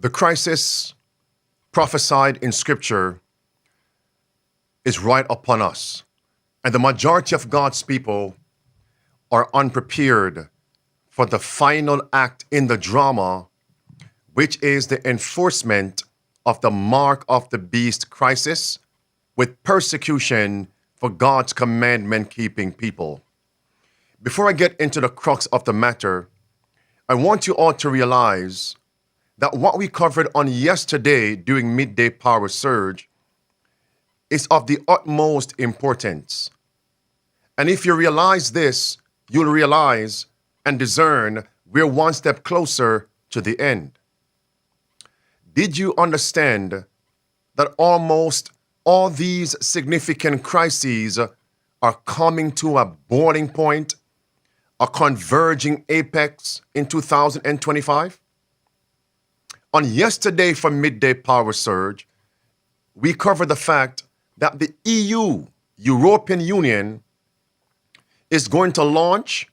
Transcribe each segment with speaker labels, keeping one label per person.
Speaker 1: The crisis prophesied in Scripture is right upon us, and the majority of God's people are unprepared for the final act in the drama, which is the enforcement of the mark of the beast crisis with persecution for God's commandment-keeping people. Before I get into the crux of the matter, I want you all to realize that what we covered on yesterday during Midday Power Surge is of the utmost importance. And if you realize this, you'll realize and discern we're one step closer to the end. Did you understand that almost all these significant crises are coming to a boiling point, a converging apex in 2025? On yesterday for Midday Power Surge, we covered the fact that the EU, European Union, is going to launch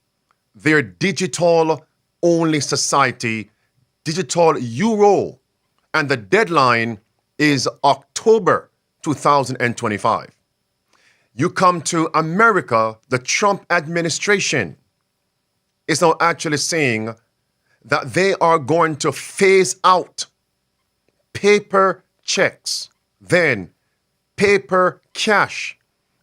Speaker 1: their digital-only society, digital euro, and the deadline is October 2025. You come to America, the Trump administration is now actually saying that they are going to phase out paper checks, then paper cash.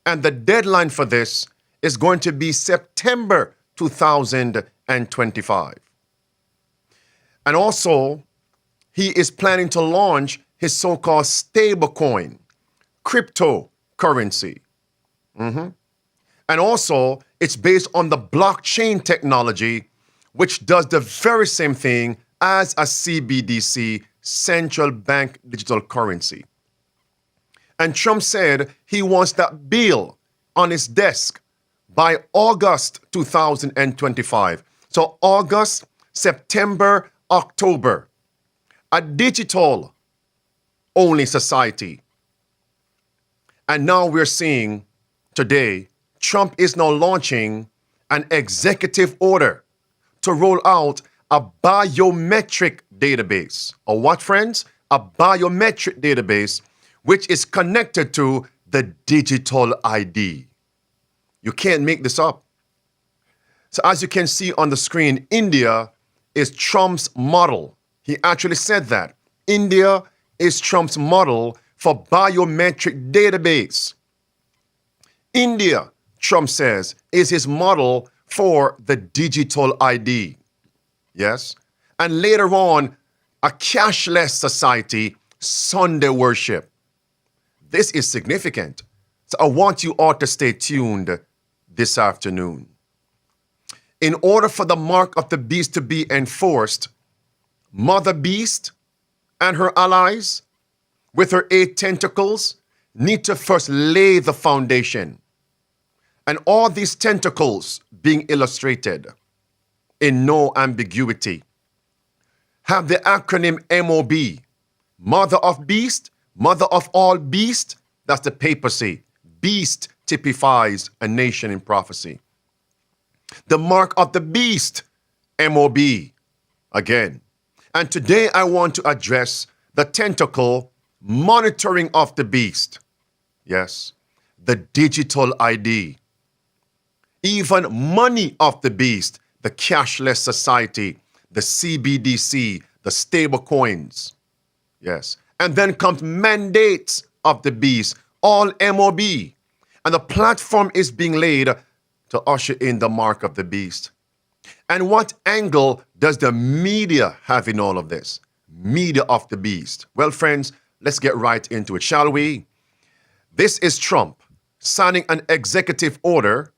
Speaker 1: And the deadline for this is going to be September 2025. And also, he is planning to launch his so-called stablecoin, cryptocurrency. And also, it's based on the blockchain technology, which does the very same thing as a CBDC, central bank digital currency. And Trump said he wants that bill on his desk by August 2025. So August, September, October, a digital-only society. And now we're seeing today, Trump is now launching an executive order to roll out a biometric database. Or what, friends? A biometric database which is connected to the digital ID. You can't make this up. So as you can see on the screen, India is Trump's model. He actually said that. India is Trump's model for biometric database. India, Trump says, is his model for the digital ID. Yes? And later on, a cashless society, SunWorship. This is significant. So I want you all to stay tuned this afternoon. In order for the mark of the beast to be enforced, Mother Beast and her allies with her 8 tentacles need to first lay the foundation. And all these tentacles being illustrated in no ambiguity have the acronym MOB, Mother of Beast, Mother of all beast. That's the papacy. Beast typifies a nation in prophecy. The mark of the beast, MOB, again. And today I want to address the tentacle monitoring of the beast. Yes, the digital ID. Even money of the beast, the cashless society, the CBDC, the stable coins. Yes. And then comes mandates of the beast, all MOB. And the platform is being laid to usher in the mark of the beast. And what angle does the media have in all of this? Media of the beast. Well, friends, let's get right into it, shall we? This is Trump signing an executive order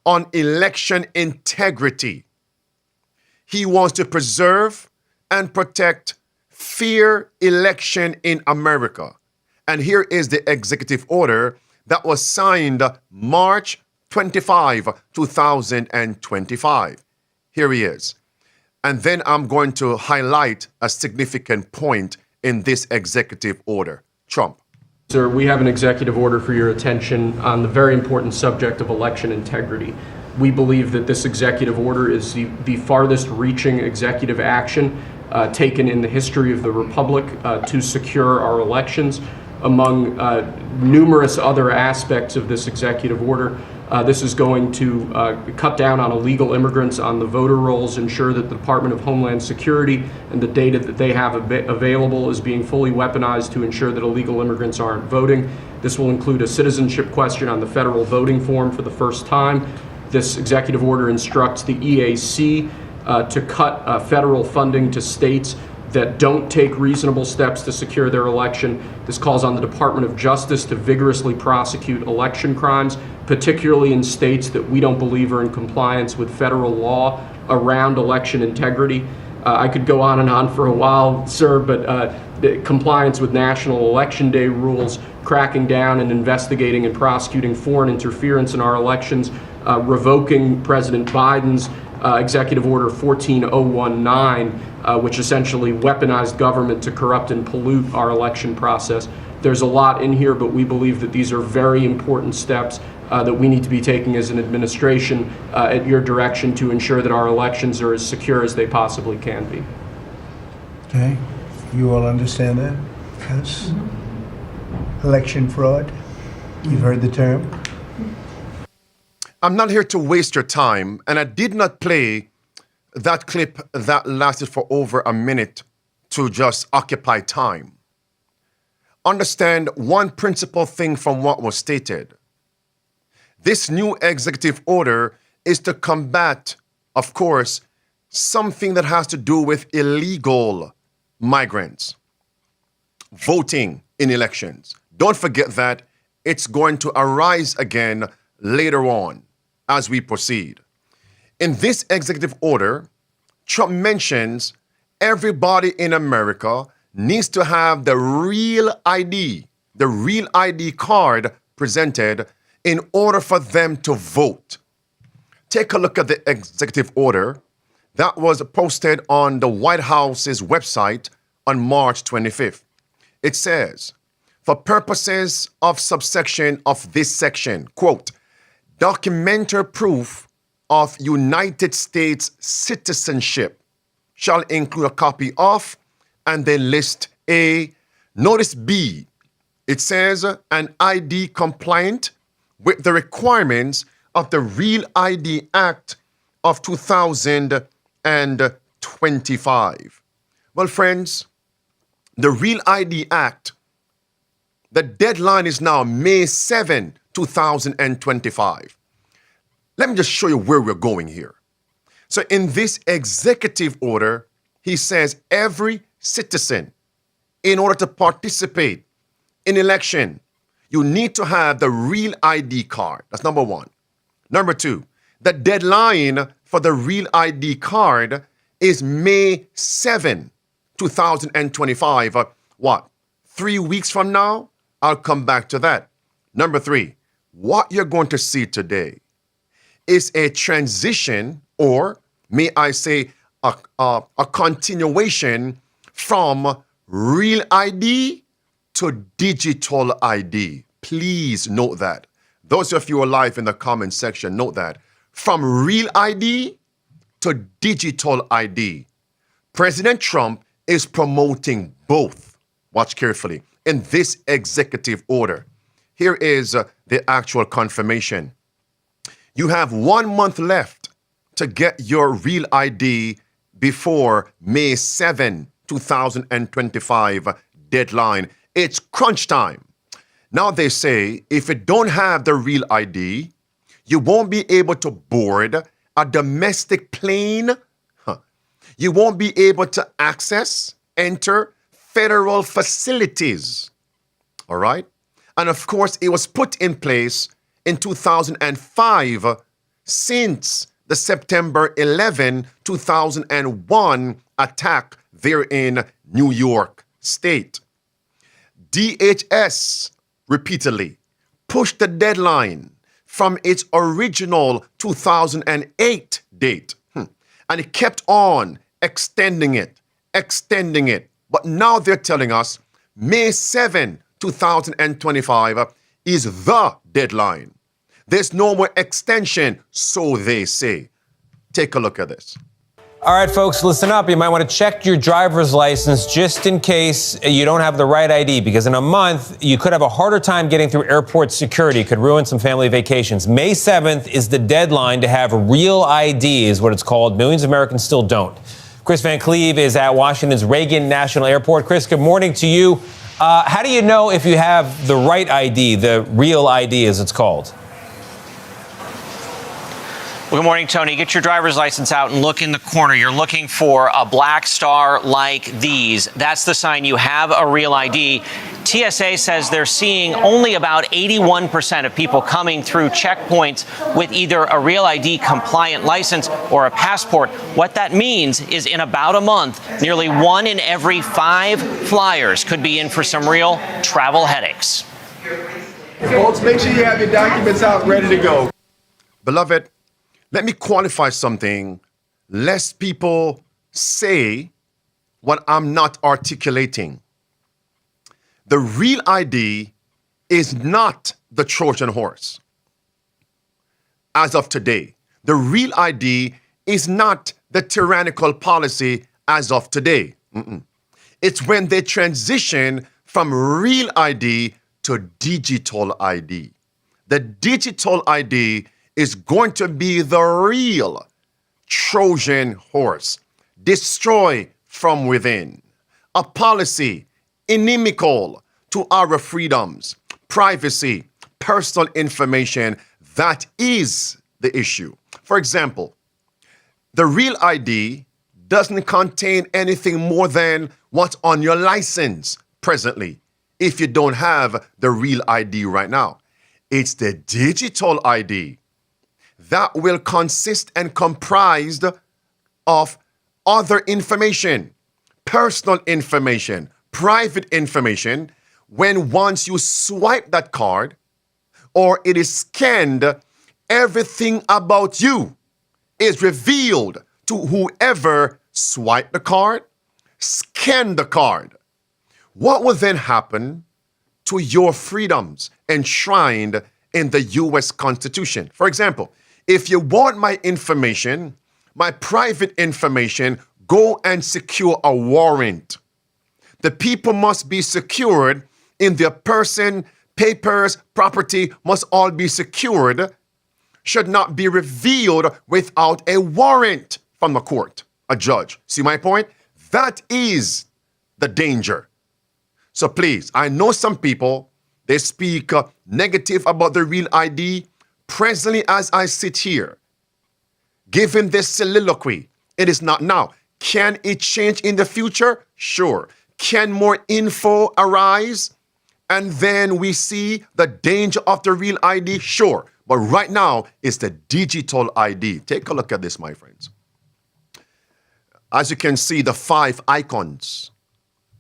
Speaker 1: on election integrity. He wants to preserve and protect fair election in America. And here is the executive order that was signed March 25, 2025. Here he is. And then I'm going to highlight a significant point in this executive order. Trump.
Speaker 2: Sir, we have an executive order for your attention on the very important subject of election integrity. We believe that this executive order is the farthest reaching executive action taken in the history of the Republic to secure our elections. Among numerous other aspects of this executive order, this is going to cut down on illegal immigrants on the voter rolls, ensure that the Department of Homeland Security and the data that they have available is being fully weaponized to ensure that illegal immigrants aren't voting. This will include a citizenship question on the federal voting form for the first time. This executive order instructs the EAC to cut federal funding to states that don't take reasonable steps to secure their election. This calls on the Department of Justice to vigorously prosecute election crimes, particularly in states that we don't believe are in compliance with federal law around election integrity. I could go on and on for a while, sir, but the compliance with National Election Day rules, cracking down and investigating and prosecuting foreign interference in our elections, revoking President Biden's Executive Order 14019, which essentially weaponized government to corrupt and pollute our election process. There's a lot in here, but we believe that these are very important steps that we need to be taking as an administration at your direction to ensure that our elections are as secure as they possibly can be.
Speaker 3: Okay, you all understand that? Yes. Election fraud, you've heard the term.
Speaker 1: I'm not here to waste your time, and I did not play that clip that lasted for over a minute to just occupy time. Understand one principal thing from what was stated. This new executive order is to combat, of course, something that has to do with illegal migrants voting in elections. Don't forget that it's going to arise again later on as we proceed. In this executive order, Trump mentions everybody in America needs to have the real ID card presented in order for them to vote. Take a look at the executive order that was posted on the White House's website on March 25th. It says, for purposes of subsection of this section, quote, documentary proof of United States citizenship shall include a copy of, and then list A. Notice B. It says an ID compliant with the requirements of the Real ID Act of 2025. Well, friends, the Real ID Act, the deadline is now May 7, 2025. Let me just show you where we're going here. So in this executive order, he says every citizen, in order to participate in election, you need to have the Real ID card. That's number one. Number two, the deadline for the Real ID card is May 7, 2025. What? 3 weeks from now? I'll come back to that. Number three, what you're going to see today is a transition, or may I say a continuation from Real ID to digital ID. Please note that. Those of you alive in the comment section, note that. From Real ID to digital ID. President Trump is promoting both. Watch carefully. In this executive order, here is the actual confirmation. You have 1 month left to get your Real ID before May 7, 2025 deadline. It's crunch time. Now they say if you don't have the Real ID, you won't be able to board a domestic plane. You won't be able to enter federal facilities. All right? And of course, it was put in place in 2005 since the September 11, 2001 attack there in New York State. DHS repeatedly pushed the deadline from its original 2008 date. And it kept on extending it. But now they're telling us May 7, 2025 is the deadline. There's no more extension, so they say. Take a look at this.
Speaker 4: All right, folks, listen up. You might want to check your driver's license just in case you don't have the right ID, because in a month, you could have a harder time getting through airport security. It could ruin some family vacations. May 7th is the deadline to have real ID, is what it's called. Millions of Americans still don't. Chris Van Cleve is at Washington's Reagan National Airport. Chris, good morning to you. How do you know if you have the right ID, the real ID, as it's called?
Speaker 5: Good morning, Tony. Get your driver's license out and look in the corner. You're looking for a black star like these. That's the sign you have a real ID. TSA says they're seeing only about 81% of people coming through checkpoints with either a real ID compliant license or a passport. What that means is in about a month, nearly 1 in every 5 flyers could be in for some real travel headaches.
Speaker 6: Folks, make sure you have your documents out ready to go.
Speaker 1: Beloved, let me qualify something, lest people say what I'm not articulating. The real ID is not the Trojan horse. As of today, the real ID is not the tyrannical policy as of today. It's when they transition from real ID to digital ID. The digital ID is going to be the real Trojan horse. Destroy from within. A policy inimical to our freedoms, privacy, personal information. That is the issue. For example, the real ID doesn't contain anything more than what's on your license presently, if you don't have the real ID right now. It's the digital ID that will consist and comprised of other information, personal information, private information. When once you swipe that card or it is scanned, everything about you is revealed to whoever swiped the card, scanned the card. What will then happen to your freedoms enshrined in the U.S. Constitution? For example, if you want my information, my private information, go and secure a warrant. The people must be secured in their person, papers, property must all be secured, should not be revealed without a warrant from the court, a judge. See my point? That is the danger. So please, I know some people, they speak negative about the real ID. Presently, as I sit here, given this soliloquy, it is not now. Can it change in the future? Sure. Can more info arise? And then we see the danger of the real ID? Sure. But right now, it's the digital ID. Take a look at this, my friends. As you can see, the 5 icons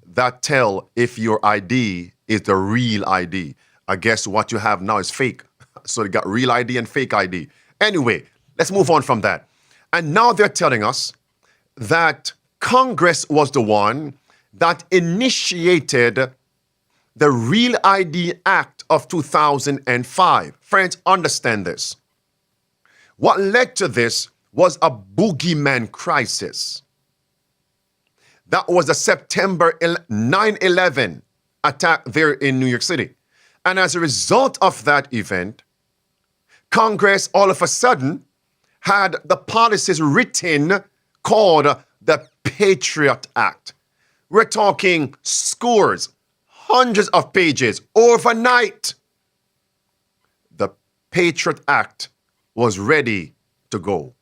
Speaker 1: that tell if your ID is the real ID. I guess what you have now is fake. So you got real ID and fake ID. Anyway, let's move on from that. And now they're telling us that Congress was the one that initiated the Real ID Act of 2005. Friends, understand this. What led to this was a boogeyman crisis. That was the September 9/11 attack there in New York City. And as a result of that event, Congress all of a sudden had the policies written called the Patriot Act. We're talking scores, hundreds of pages overnight. The Patriot Act was ready to go.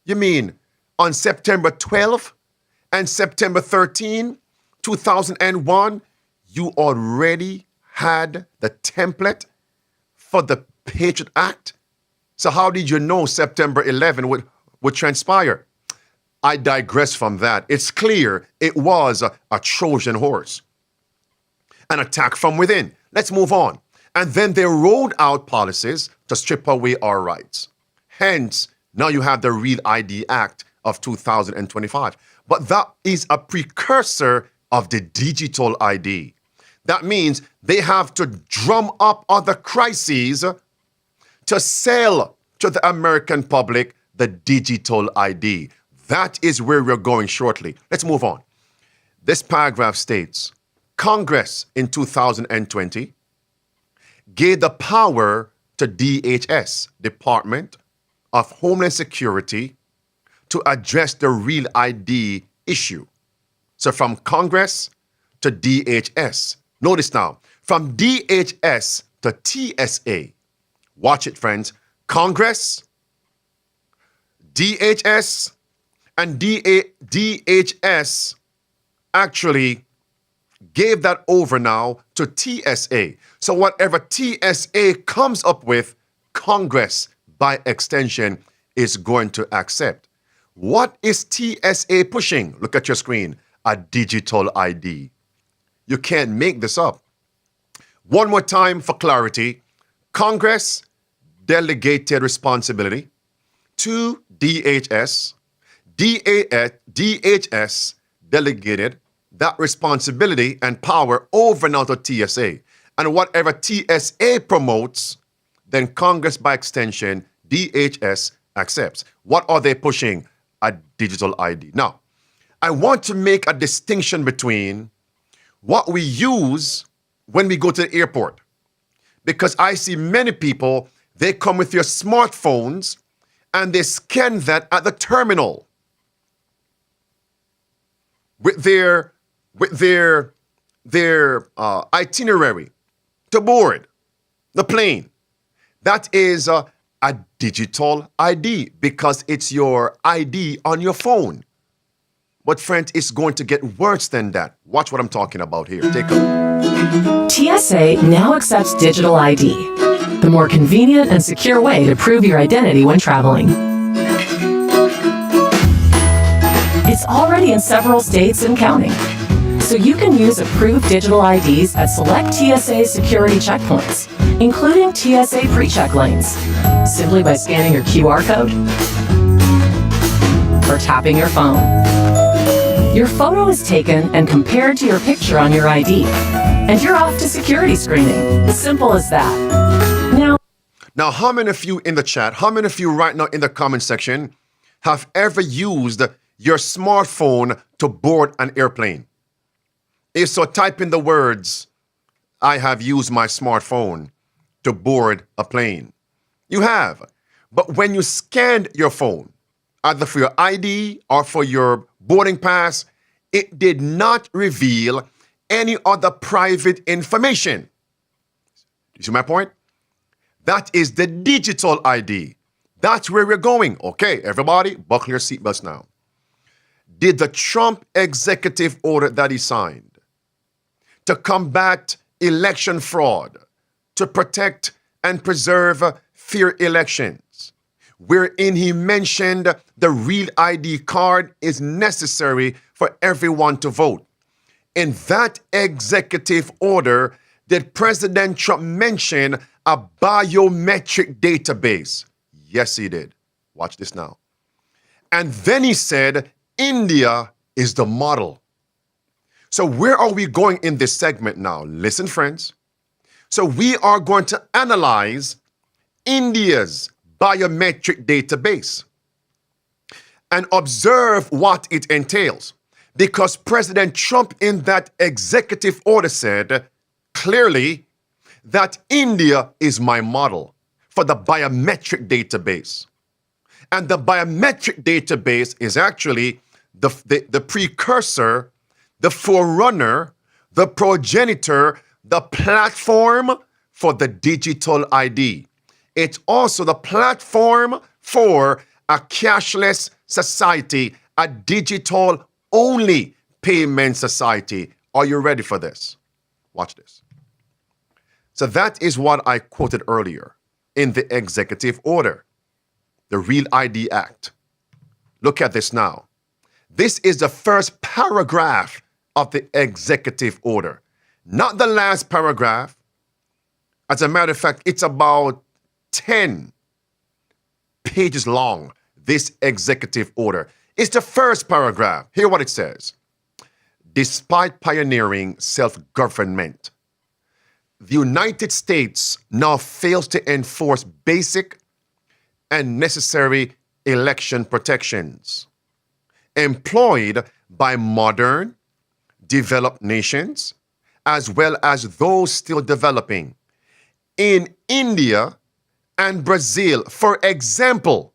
Speaker 1: You mean on September 12th and September 13, 2001, you already had the template for the Patriot Act? So how did you know September 11 would transpire? I digress from that. It's clear it was a Trojan horse, an attack from within. Let's move on. And then they rolled out policies to strip away our rights. Hence, now you have the Real ID Act of 2025. But that is a precursor of the digital ID. That means they have to drum up other crises to sell to the American public the digital ID. That is where we're going shortly. Let's move on. This paragraph states, Congress in 2020 gave the power to DHS, Department of Homeland Security, to address the Real ID issue. So from Congress to DHS. Notice now, from DHS to TSA. Watch it, friends. Congress, DHS, and DHS actually gave that over now to TSA. So whatever TSA comes up with, Congress, by extension, is going to accept. What is TSA pushing? Look at your screen. A digital ID. You can't make this up. One more time for clarity. Congress delegated responsibility to DHS. DHS delegated that responsibility and power over now to TSA. And whatever TSA promotes, then Congress, by extension, DHS accepts. What are they pushing? A digital ID. Now, I want to make a distinction between what we use when we go to the airport. Because I see many people, they come with your smartphones and they scan that at the terminal with their itinerary to board the plane. That is a digital ID because it's your ID on your phone. But friend, it's going to get worse than that. Watch what I'm talking about here. Take a look.
Speaker 7: TSA now accepts digital ID, the more convenient and secure way to prove your identity when traveling. It's already in several states and counting, so you can use approved digital IDs at select TSA security checkpoints, including TSA pre-check lanes, simply by scanning your QR code or tapping your phone. Your photo is taken and compared to your picture on your ID, and you're off to security screening. Simple as that. Now,
Speaker 1: how many of you in the chat, how many of you right now in the comment section have ever used your smartphone to board an airplane? If so, type in the words, I have used my smartphone to board a plane. You have. But when you scanned your phone, either for your ID or for your boarding pass, it did not reveal any other private information. You see my point? That is the digital ID. That's where we're going. Okay, everybody, buckle your seatbelts now. Did the Trump executive order that he signed to combat election fraud, to protect and preserve fair elections, wherein he mentioned the Real ID card is necessary for everyone to vote. In that executive order, did President Trump mention a biometric database? Yes, he did. Watch this now. And then he said, India is the model. So where are we going in this segment now? Listen, friends. So we are going to analyze India's biometric database and observe what it entails. Because President Trump in that executive order said clearly that India is my model for the biometric database. And the biometric database is actually the precursor, the forerunner, the progenitor, the platform for the digital ID. It's also the platform for a cashless society, a digital-only payment society. Are you ready for this? Watch this. So that is what I quoted earlier in the executive order, the Real ID Act. Look at this now. This is the first paragraph of the executive order, not the last paragraph. As a matter of fact, it's about 10 pages long, this executive order. It's the first paragraph. Hear what it says. Despite pioneering self-government, the United States now fails to enforce basic and necessary election protections. employed by modern, developed nations, as well as those still developing. In India and Brazil, for example,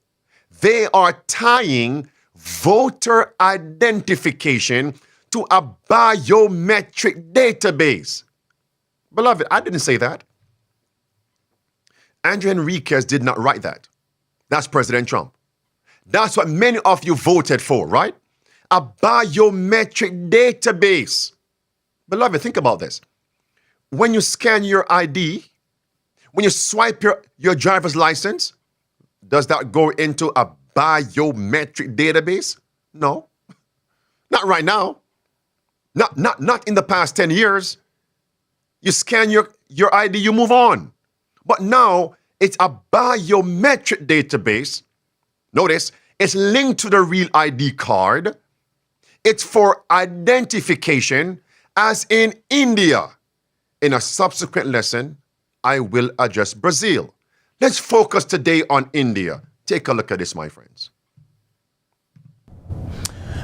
Speaker 1: they are tying voter identification to a biometric database. Beloved, I didn't say that. Andrew Enriquez did not write that. That's President Trump. That's what many of you voted for, right? A biometric database. Beloved, think about this. When you scan your ID, when you swipe your driver's license, does that go into a biometric database? No. Not right now. Not in the past 10 years. You scan your ID, you move on. But now it's a biometric database. Notice, it's linked to the real ID card. It's for identification, as in India. In a subsequent lesson, I will address Brazil. Let's focus today on India. Take a look at this, my friends.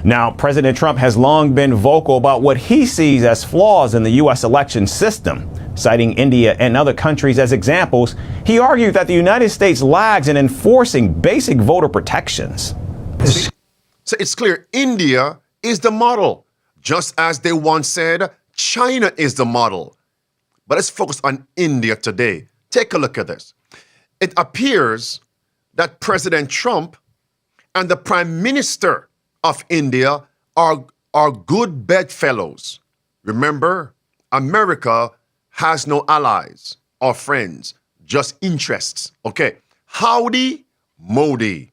Speaker 8: Now, President Trump has long been vocal about what he sees as flaws in the U.S. election system. Citing India and other countries as examples, he argued that the United States lags in enforcing basic voter protections.
Speaker 1: So it's clear India is the model, just as they once said China is the model. But let's focus on India today. Take a look at this. It appears that President Trump and the Prime Minister of India are good bedfellows. Remember, America has no allies or friends, just interests. Okay, howdy, Modi.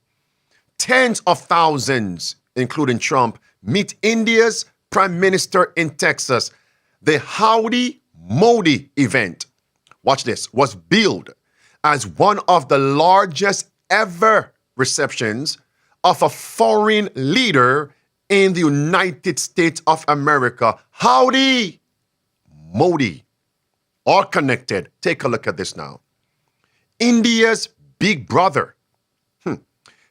Speaker 1: Tens of thousands, including Trump, meet India's Prime Minister in Texas. The Howdy Modi event, watch this, was billed as one of the largest ever receptions of a foreign leader in the United States of America. Howdy Modi. All connected. Take a look at this now. India's big brother.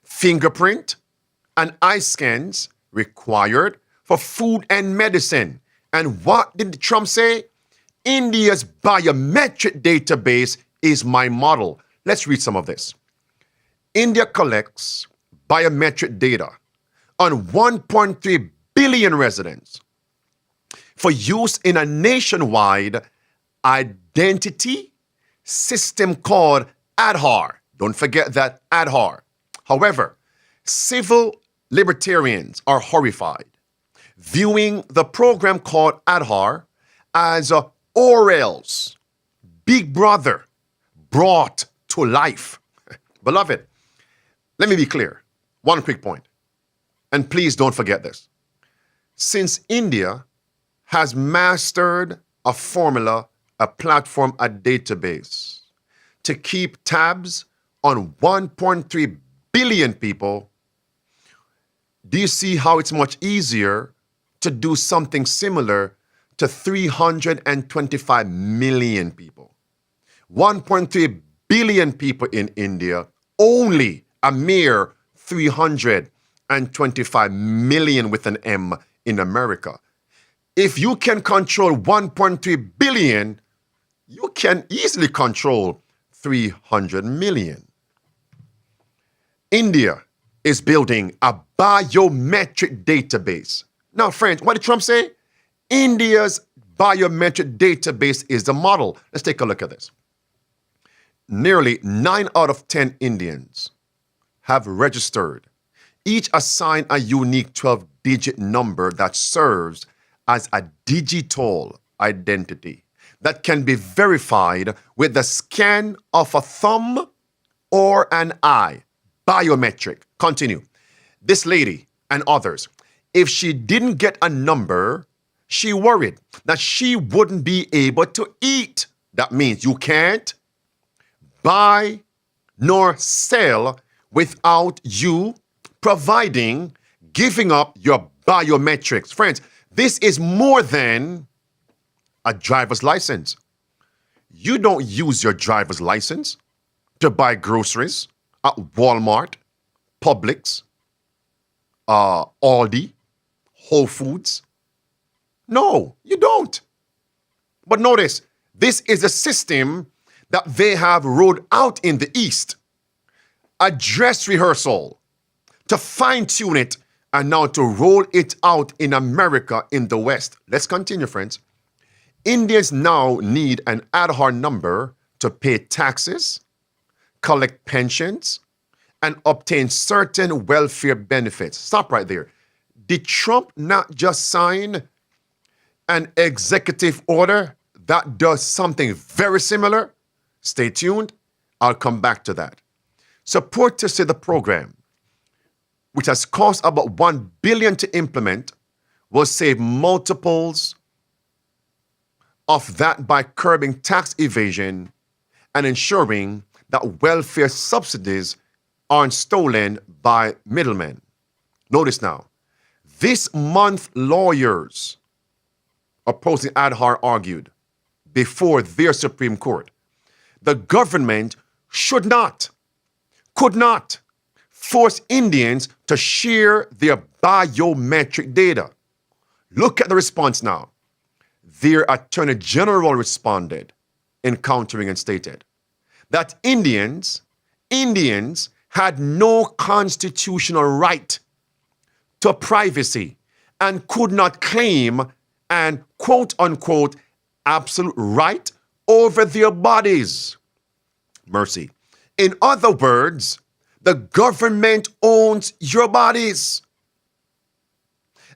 Speaker 1: Fingerprint and eye scans required for food and medicine. And what did Trump say? India's biometric database is my model. Let's read some of this. India collects biometric data on 1.3 billion residents for use in a nationwide identity system called Aadhaar. Don't forget that Aadhaar. However, civil libertarians are horrified, viewing the program called Aadhaar as Orwell's Big Brother brought to life. Beloved, let me be clear. One quick point. And please don't forget this. Since India has mastered a formula, a platform, a database to keep tabs on 1.3 billion people, do you see how it's much easier to do something similar to 325 million people? 1.3 billion people in India, only a mere 325 million with an M in America. If you can control 1.3 billion, you can easily control 300 million. India is building a biometric database. Now, friends, what did Trump say? India's biometric database is the model. Let's take a look at this. Nearly 9 out of 10 Indians have registered, each assigned a unique 12-digit number that serves as a digital identity that can be verified with the scan of a thumb or an eye. Biometric. Continue. This lady and others, if she didn't get a number, she worried that she wouldn't be able to eat. That means you can't buy nor sell without you giving up your biometrics. Friends, this is more than a driver's license. You don't use your driver's license to buy groceries at Walmart, Publix, Aldi, Whole Foods? No, you don't. But notice, this is a system that they have rolled out in the East. A dress rehearsal to fine-tune it and now to roll it out in America in the West. Let's continue, friends. Indians now need an Aadhaar number to pay taxes, collect pensions, and obtain certain welfare benefits. Stop right there. Did Trump not just sign an executive order that does something very similar? Stay tuned. I'll come back to that. Supporters to the program, which has cost about $1 billion to implement, will save multiples of that by curbing tax evasion and ensuring that welfare subsidies aren't stolen by middlemen. Notice now, this month lawyers opposing Aadhaar argued before their Supreme Court the government should not, could not force Indians to share their biometric data. Look at the response now. Their Attorney General responded in countering and stated that Indians had no constitutional right to privacy and could not claim an quote-unquote absolute right over their bodies. Mercy. In other words, the government owns your bodies.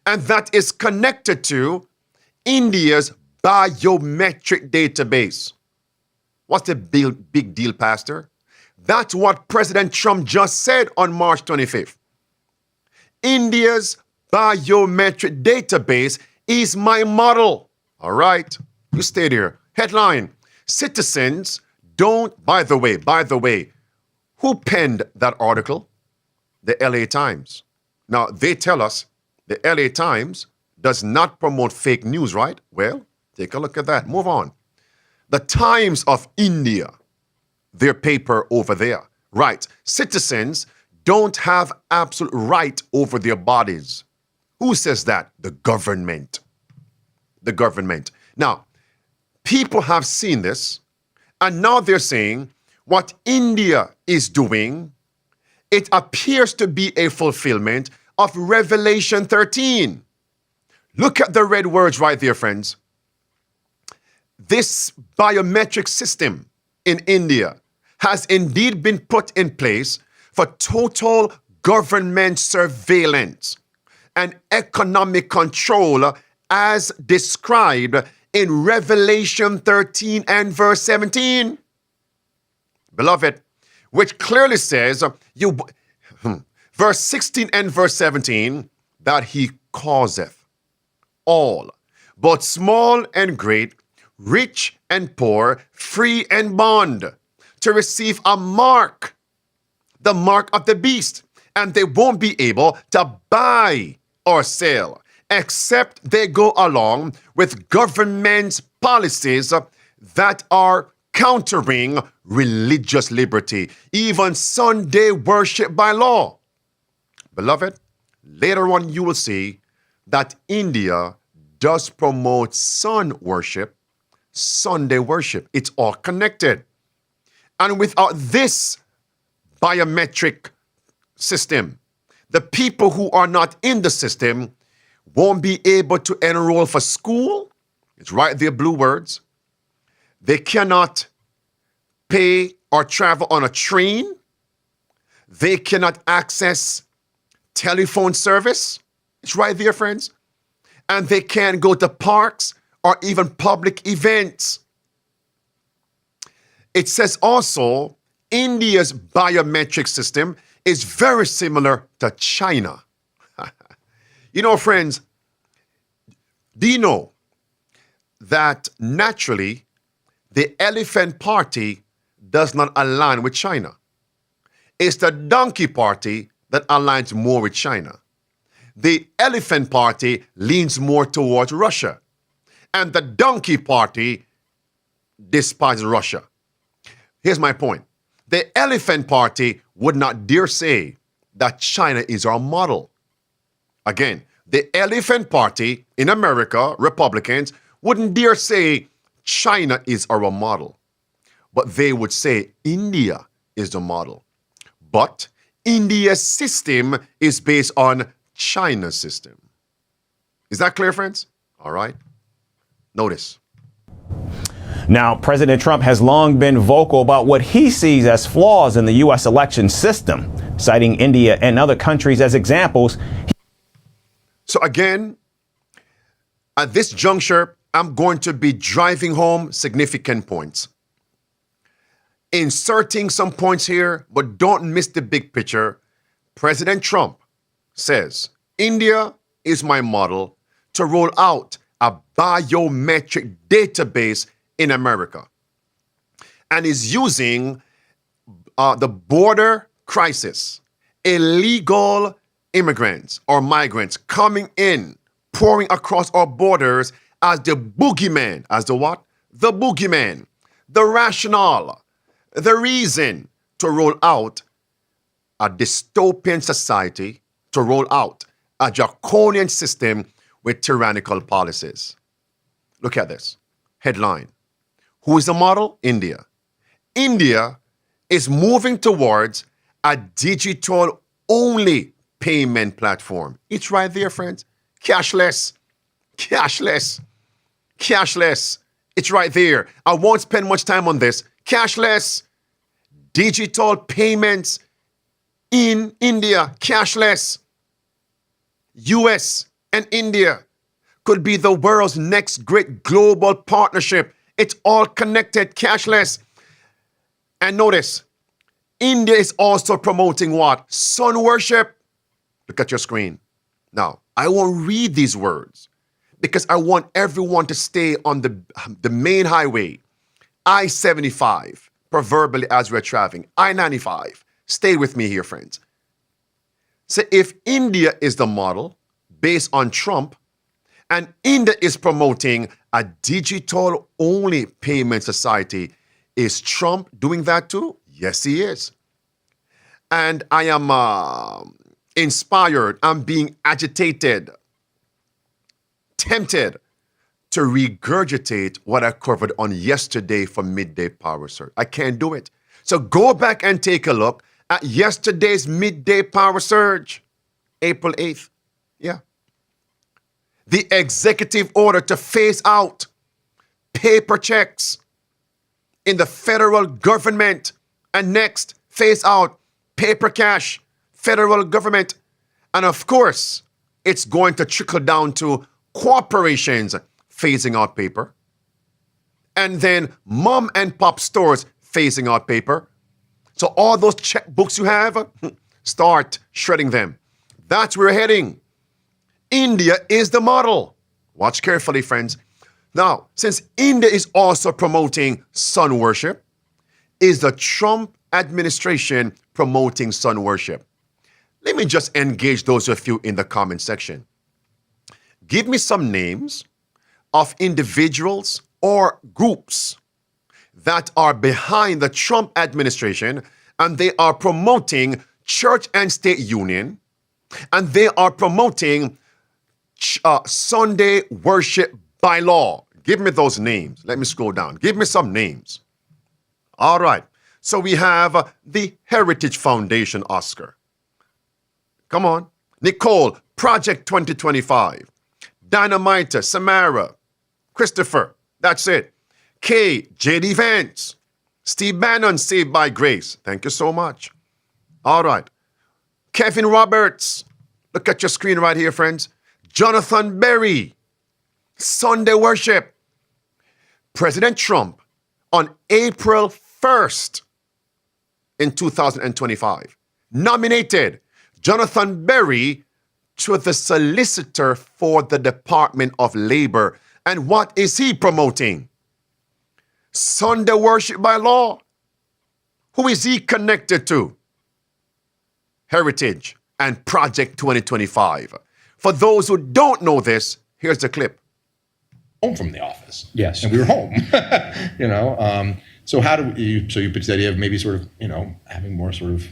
Speaker 1: And that is connected to India's biometric database. What's the big deal, Pastor? That's what President Trump just said on March 25th. India's biometric database is my model. All right, you stay there. Headline, citizens don't, by the way, who penned that article? The LA Times. Now, they tell us the LA Times does not promote fake news, right? Well, take a look at that. Move on. The Times of India, their paper over there, right? Citizens don't have absolute right over their bodies. Who says that? The government. The government. Now, people have seen this, and now they're saying what India is doing, it appears to be a fulfillment of Revelation 13. Look at the red words right there, friends. This biometric system in India has indeed been put in place for total government surveillance and economic control as described in Revelation 13 and verse 17. Beloved, which clearly says, verse 16 and verse 17, that he causeth all, both small and great, rich and poor, free and bond, to receive a mark, the mark of the beast, and they won't be able to buy or sell, except they go along with government's policies that are countering religious liberty, even Sunday worship by law. Beloved, later on you will see that India does promote SunWorship, Sunday worship. It's all connected. And without this biometric system, the people who are not in the system won't be able to enroll for school. It's right there, blue words. They cannot pay or travel on a train. They cannot access telephone service. It's right there, friends. And they can't go to parks or even public events. It says also India's biometric system is very similar to China. You know, friends, do you know that naturally the elephant party does not align with China? It's the donkey party that aligns more with China. The elephant party leans more towards Russia, and the donkey party despises Russia. Here's my point. The elephant party would not dare say that China is our model. Again, the elephant party in America, Republicans, wouldn't dare say China is our model, but they would say India is the model. But India's system is based on China's system. Is that clear, friends? All right. Notice.
Speaker 8: Now, President Trump has long been vocal about what he sees as flaws in the U.S. election system, citing India and other countries as examples.
Speaker 1: So again, at this juncture, I'm going to be driving home significant points. Inserting some points here, but don't miss the big picture. President Trump says, India is my model to roll out a biometric database in America, and is using the border crisis, illegal immigrants or migrants coming in, pouring across our borders as the boogeyman. As the what? The boogeyman. The rationale, the reason to roll out a dystopian society, to roll out a draconian system with tyrannical policies. Look at this. Headline. Who is the model? India. India is moving towards a digital-only payment platform. It's right there, friends. Cashless. Cashless. Cashless. It's right there. I won't spend much time on this. Cashless. Digital payments in India. Cashless. US and India could be the world's next great global partnership. It's all connected, cashless. And notice, India is also promoting what? SunWorship. Look at your screen. Now, I won't read these words because I want everyone to stay on the main highway, I-75, proverbially as we're traveling, I-95. Stay with me here, friends. So if India is the model based on Trump, and India is promoting a digital-only payment society, is Trump doing that too? Yes, he is. And I am inspired, I'm being agitated, tempted to regurgitate what I covered on yesterday for Midday Power Surge. I can't do it. So go back and take a look at yesterday's Midday Power Surge, April 8th. Yeah. The executive order to phase out paper checks in the federal government, and next, phase out paper cash, federal government. And of course, it's going to trickle down to corporations phasing out paper, and then mom and pop stores phasing out paper. So all those checkbooks you have, start shredding them. That's where we're heading. India is the model. Watch carefully, friends. Now, since India is also promoting SunWorship, is the Trump administration promoting SunWorship? Let me just engage those of you in the comment section. Give me some names of individuals or groups that are behind the Trump administration, and they are promoting church and state union, and they are promoting Sunday worship by law. Give me those names. Let me scroll down. Give me some names. All right. So we have the Heritage Foundation, Oscar. Come on. Nicole, Project 2025. Dynamite, Samara. Christopher. That's it. Kay, J.D. Vance. Steve Bannon, Saved by Grace. Thank you so much. All right. Kevin Roberts. Look at your screen right here, friends. Jonathan Berry, Sunday Worship. President Trump, on April 1st in 2025, nominated Jonathan Berry to the solicitor for the Department of Labor. And what is he promoting? Sunday worship by law. Who is he connected to? Heritage and Project 2025. For those who don't know this, here's the clip.
Speaker 9: Home from the office.
Speaker 10: Yes.
Speaker 9: And we were home, so how do you, so you pitch the idea of maybe sort of, having more sort of,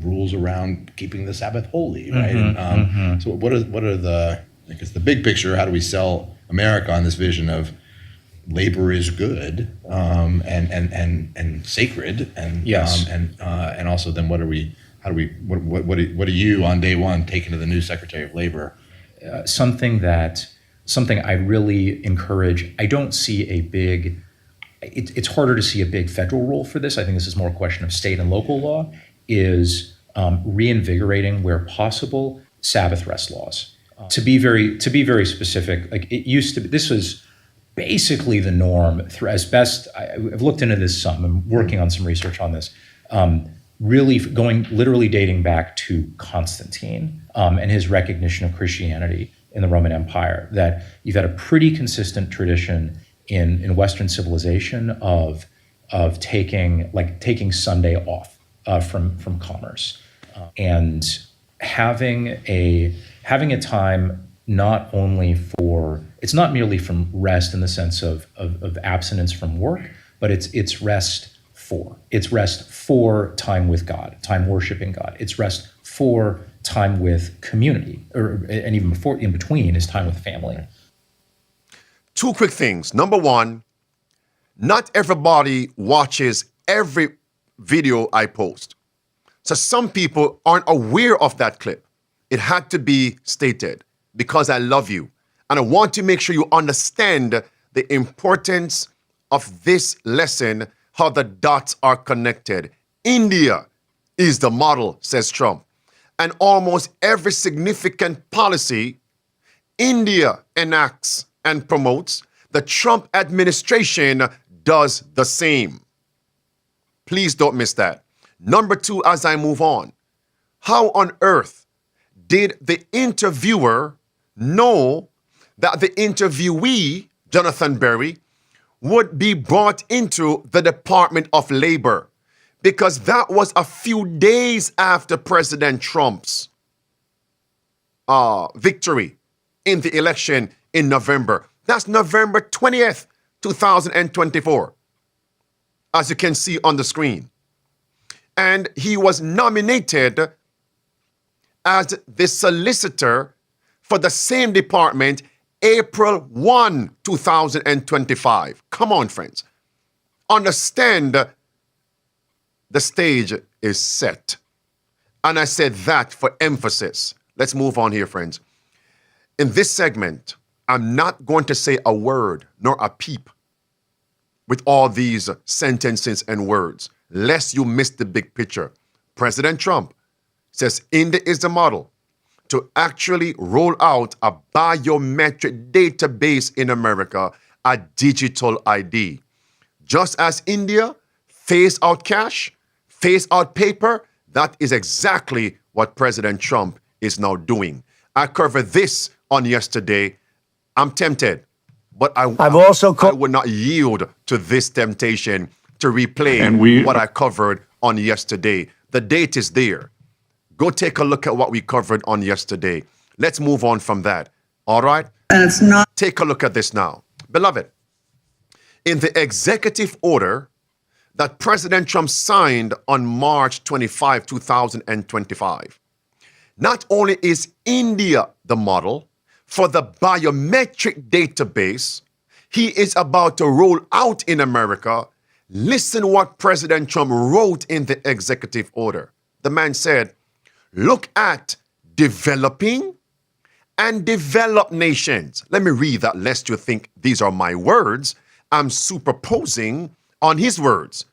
Speaker 9: rules around keeping the Sabbath holy, right? So what are the, I guess, the big picture? How do we sell America on this vision of labor is good and sacred, and
Speaker 10: Yes.
Speaker 9: And also then what are you on day one taking to the new Secretary of Labor?
Speaker 10: Something I really encourage. I don't see a big. It's harder to see a big federal role for this. I think this is more a question of state and local law. Is reinvigorating where possible Sabbath rest laws. To be very specific, like it used to be. This was basically the norm. As best I've looked into this some. I'm working on some research on this. Literally dating back to Constantine and his recognition of Christianity in the Roman Empire, that you've had a pretty consistent tradition in Western civilization of taking Sunday off from commerce and having a time not only for, it's not merely from rest in the sense of abstinence from work, but it's rest for time with God, time worshiping God. It's rest for time with community, and even in between is time with family.
Speaker 1: Two quick things. Number one, not everybody watches every video I post. So some people aren't aware of that clip. It had to be stated because I love you. And I want to make sure you understand the importance of this lesson, how the dots are connected. India is the model, says Trump. And almost every significant policy India enacts and promotes, the Trump administration does the same. Please don't miss that. Number two, as I move on, how on earth did the interviewer know that the interviewee, Jonathan Berry, would be brought into the Department of Labor? Because that was a few days after President Trump's victory in the election in November. That's November 20th, 2024, as you can see on the screen. And he was nominated as the solicitor for the same department April 1, 2025. Come on, friends. Understand the stage is set. And I said that for emphasis. Let's move on here, friends. In this segment, I'm not going to say a word nor a peep with all these sentences and words, lest you miss the big picture. President Trump says India is the model to actually roll out a biometric database in America, a digital ID. Just as India phased out cash, phased out paper, that is exactly what President Trump is now doing. I covered this on yesterday. I'm tempted, but I would not yield to this temptation to replay what I covered on yesterday. The date is there. Go take a look at what we covered on yesterday. Let's move on from that. All right?
Speaker 11: And it's not.
Speaker 1: Take a look at this now. Beloved, in the executive order that President Trump signed on March 25, 2025, not only is India the model for the biometric database he is about to roll out in America, listen what President Trump wrote in the executive order. The man said, look at developing and developed nations. Let me read that lest you think these are my words. I'm superposing on his words.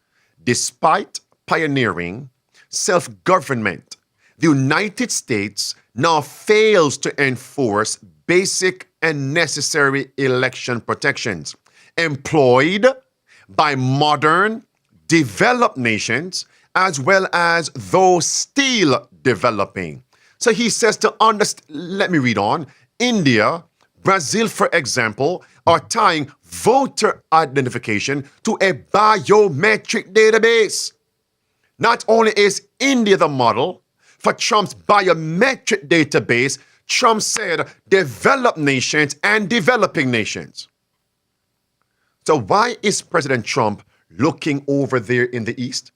Speaker 1: Despite pioneering self-government, the United States now fails to enforce basic and necessary election protections employed by modern developed nations as well as those still developing. So he says to understand, let me read on. India, Brazil, for example, are tying voter identification to a biometric database. Not only is India the model for Trump's biometric database, Trump said developed nations and developing nations. So why is President Trump looking over there in the East?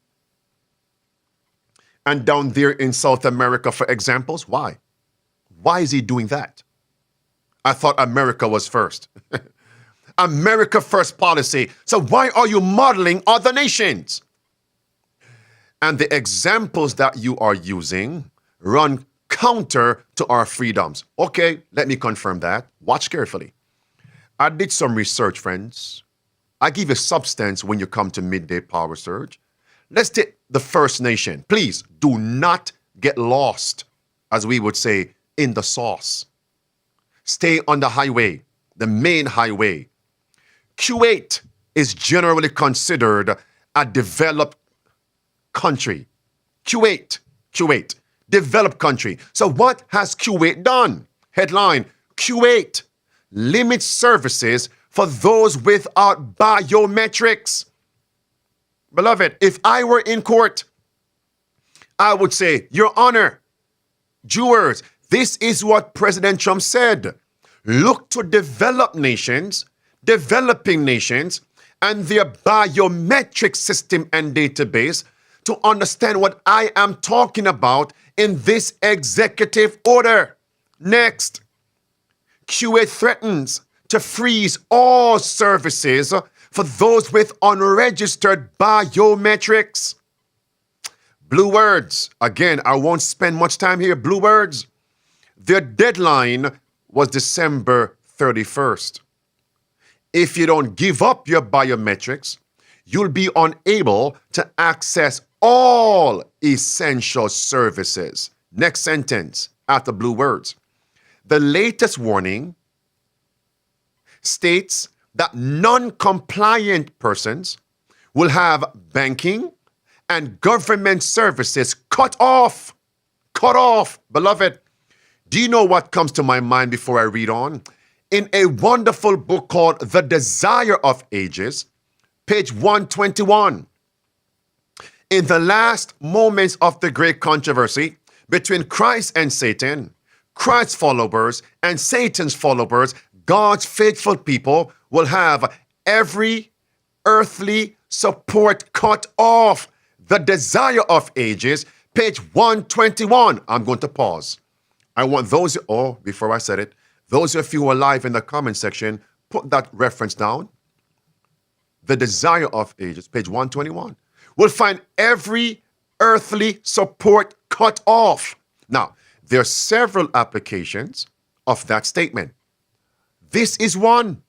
Speaker 1: and down there in South America for examples? Why? Why is he doing that? I thought America was first. America first policy. So why are you modeling other nations? And the examples that you are using run counter to our freedoms. Okay, let me confirm that. Watch carefully. I did some research, friends. I give you substance when you come to Midday Power Surge. Let's take the First Nation. Please do not get lost, as we would say, in the sauce. Stay on the highway, the main highway. Kuwait is generally considered a developed country. Kuwait, developed country. So what has Kuwait done? Headline, Kuwait limits services for those without biometrics. Beloved, if I were in court, I would say, Your Honor, jurors, this is what President Trump said. Look to developing nations, and their biometric system and database to understand what I am talking about in this executive order. Next, Kuwait threatens to freeze all services for those with unregistered biometrics. Blue words. Again, I won't spend much time here. Blue words. Their deadline was December 31st. If you don't give up your biometrics, you'll be unable to access all essential services. Next sentence after blue words. The latest warning states that non-compliant persons will have banking and government services cut off. Cut off, beloved. Do you know what comes to my mind before I read on? In a wonderful book called The Desire of Ages, page 121, in the last moments of the great controversy between Christ and Satan, Christ's followers and Satan's followers, God's faithful people will have every earthly support cut off. The Desire of Ages, page 121. I'm going to pause. I want those, before I said it, those of you who are live in the comment section, put that reference down. The Desire of Ages, page 121. We'll find every earthly support cut off. Now, there are several applications of that statement. This is one.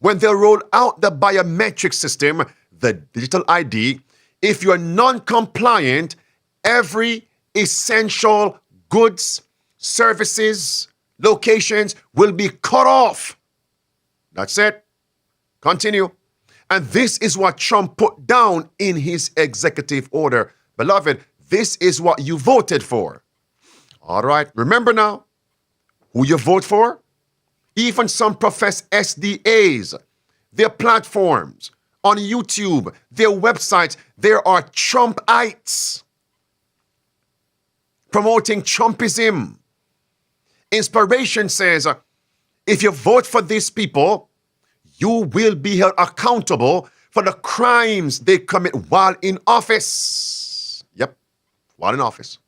Speaker 1: When they roll out the biometric system, the digital ID, if you're non-compliant, every essential goods, services, locations will be cut off. That's it. Continue. And this is what Trump put down in his executive order. Beloved, this is what you voted for. All right. Remember now who you vote for? Even some profess SDAs, their platforms, on YouTube, their websites, there are Trumpites promoting Trumpism. Inspiration says, if you vote for these people, you will be held accountable for the crimes they commit while in office. Yep, while in office.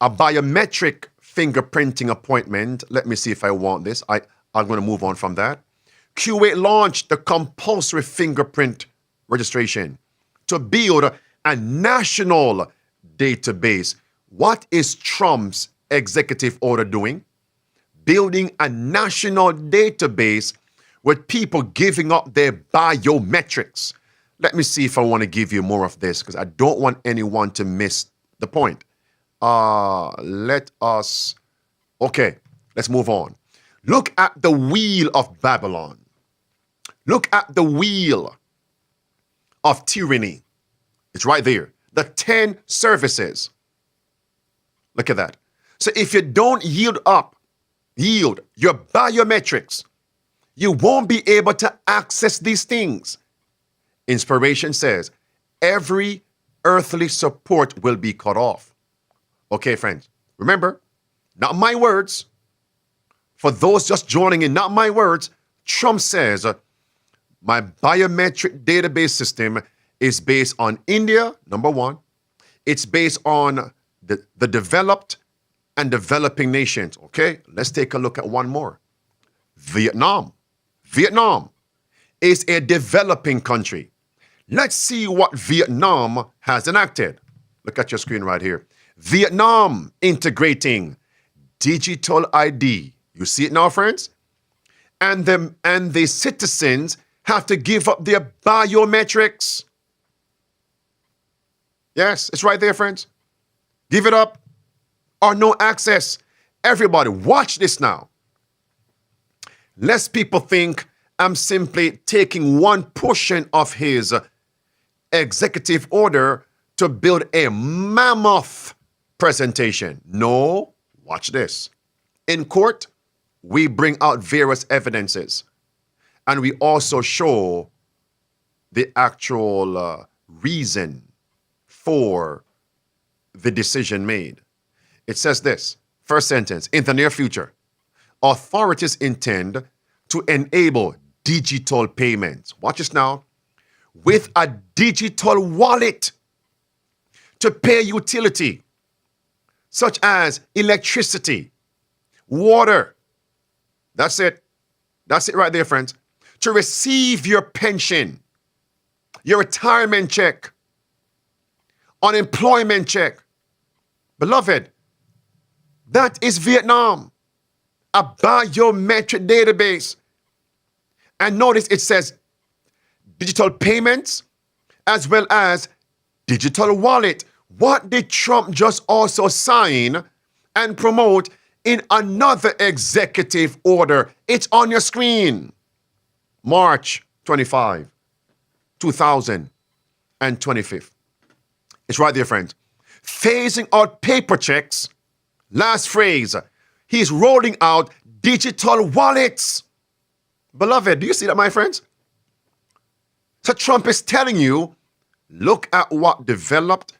Speaker 1: A biometric fingerprinting appointment. Let me see if I want this. I'm going to move on from that. Kuwait launched the compulsory fingerprint registration to build a national database. What is Trump's executive order doing? Building a national database with people giving up their biometrics. Let me see if I want to give you more of this because I don't want anyone to miss the point. Let's move on. Look at the wheel of Babylon. Look at the wheel of tyranny. It's right there. The 10 services. Look at that. So if you don't yield your biometrics, you won't be able to access these things. Inspiration says, every earthly support will be cut off. Okay, friends, remember, not my words. For those just joining in, not my words, Trump says, my biometric database system is based on India, number one, It's based on the developed and developing nations. Okay, let's take a look at one more. Vietnam. Vietnam is a developing country. Let's see what Vietnam has enacted. Look at your screen right here. Vietnam integrating digital ID. You see it now, friends? And the citizens have to give up their biometrics. Yes, it's right there, friends. Give it up or no access. Everybody, watch this now. Lest people think I'm simply taking one portion of his executive order to build a mammoth presentation. No, watch this. In court, we bring out various evidences, and we also show the actual reason for the decision made. It says this, first sentence, in the near future, authorities intend to enable digital payments. Watch this now. With a digital wallet to pay utility, such as electricity, water. That's it. That's it right there, friends. To receive your pension, your retirement check, unemployment check. Beloved, that is Vietnam, a biometric database. And notice it says digital payments as well as digital wallet. What did Trump just also sign and promote in another executive order? It's on your screen. March 25, 2025. It's right there, friends. Phasing out paper checks. Last phrase. He's rolling out digital wallets. Beloved, do you see that, my friends? So Trump is telling you, look at what developed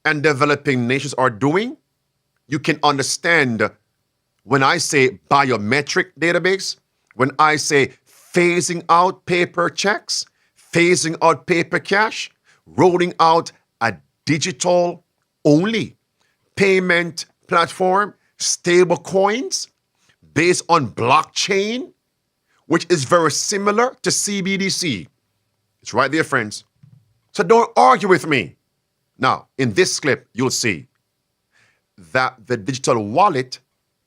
Speaker 1: and developing nations are doing. You can understand when I say biometric database, when I say phasing out paper checks, phasing out paper cash, rolling out a digital only payment platform, stable coins based on blockchain, which is very similar to CBDC. It's right there, friends. So don't argue with me. Now, in this clip, you'll see that the digital wallet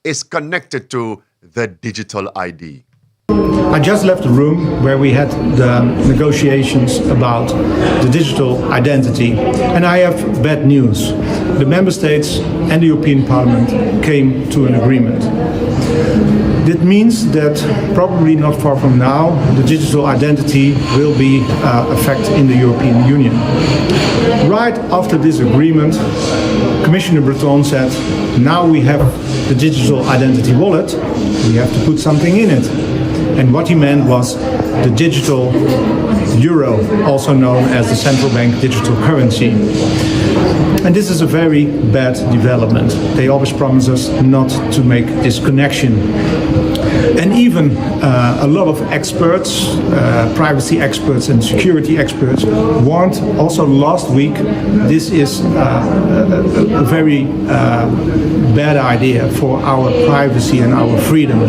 Speaker 1: is connected to the digital ID.
Speaker 11: I just left the room where we had the negotiations about the digital identity, and I have bad news. The member states and the European Parliament came to an agreement. That means that probably not far from now, the digital identity will be effect in the European Union. Right after this agreement, Commissioner Breton said, now we have the digital identity wallet, we have to put something in it. And what he meant was the digital euro, also known as the central bank digital currency. And this is a very bad development. They always promise us not to make this connection. And even a lot of experts, privacy experts and security experts, warned also last week this is a very bad idea for our privacy and our freedom.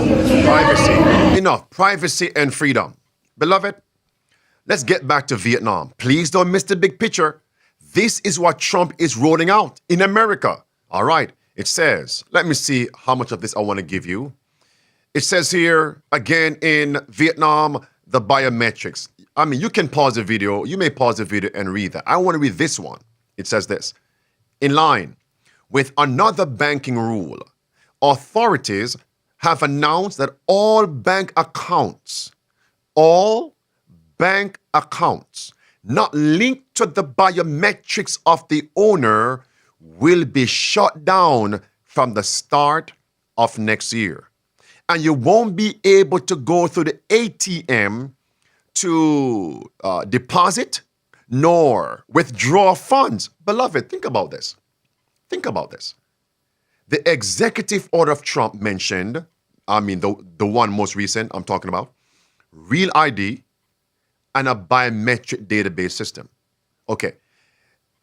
Speaker 1: Privacy. Enough. Privacy and freedom. Beloved, let's get back to Vietnam. Please don't miss the big picture. This is what Trump is rolling out in America. All right. It says, let me see how much of this I want to give you. It says here, again, in Vietnam, the biometrics. I mean, you can pause the video. You may pause the video and read that. I want to read this one. It says this. In line with another banking rule, authorities have announced that all bank accounts not linked to the biometrics of the owner will be shut down from the start of next year. And you won't be able to go through the ATM to deposit nor withdraw funds. Beloved, think about this. Think about this. The executive order of Trump mentioned, I mean, the one most recent I'm talking about, real ID and a biometric database system. Okay.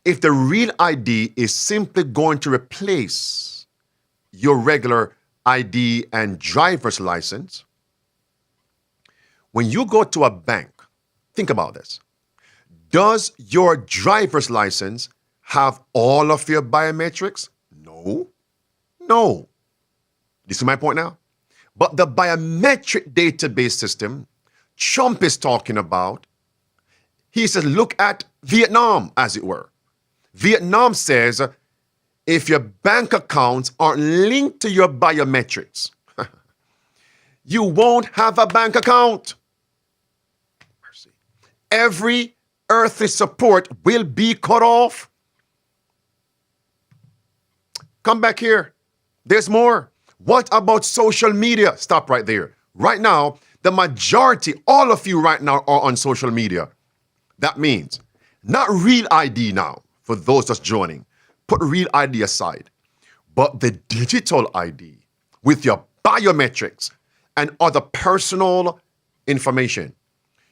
Speaker 1: if the real ID is simply going to replace your regular ID and driver's license, when you go to a bank, think about this. Does your driver's license have all of your biometrics? No. No. You see my point now? But the biometric database system Trump is talking about, he says, look at Vietnam, as it were. Vietnam says, if your bank accounts aren't linked to your biometrics, you won't have a bank account. Mercy. Every earthly support will be cut off. Come back here. There's more. What about social media? Stop right there. Right now, the majority, all of you right now are on social media. That means not real ID now, for those that's joining. Put real ID aside. But the digital ID with your biometrics and other personal information.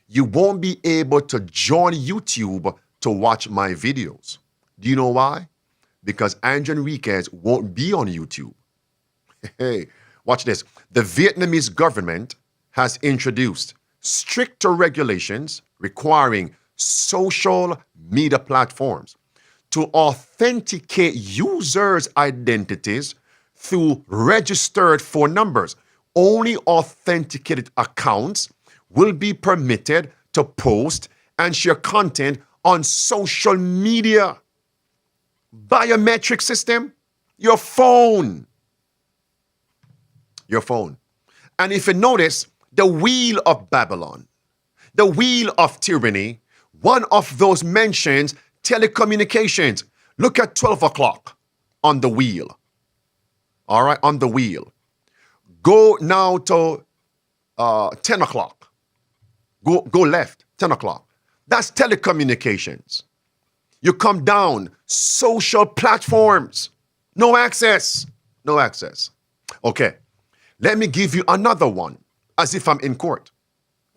Speaker 1: You won't be able to join YouTube to watch my videos. Do you know why? Because Andrew Enriquez won't be on YouTube. Hey, watch this. The Vietnamese government has introduced stricter regulations requiring social media platforms to authenticate users' identities through registered phone numbers. Only authenticated accounts will be permitted to post and share content on social media. Biometric system, your phone. Your phone. And if you notice, the wheel of Babylon, the wheel of tyranny, one of those mentions telecommunications. Look at 12 o'clock on the wheel. All right, on the wheel. Go now to 10 o'clock. Go left, 10 o'clock. That's telecommunications. You come down, social platforms. No access. No access. Okay, let me give you another one, as if I'm in court.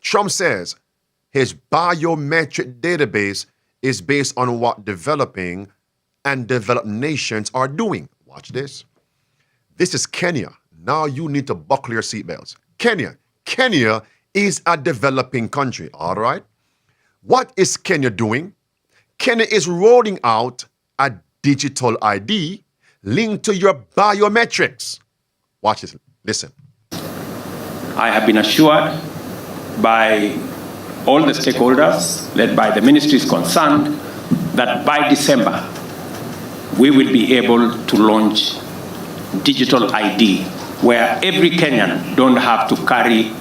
Speaker 1: Trump says his biometric database is based on what developing and developed nations are doing. Watch this. This is Kenya. Now you need to buckle your seatbelts. Kenya. Kenya is a developing country, all right? What is Kenya doing? Kenya is rolling out a digital ID linked to your biometrics. Watch this. Listen.
Speaker 12: I have been assured by all the stakeholders, led by the ministries concerned, that by December, we will be able to launch digital ID, where every Kenyan don't have to carry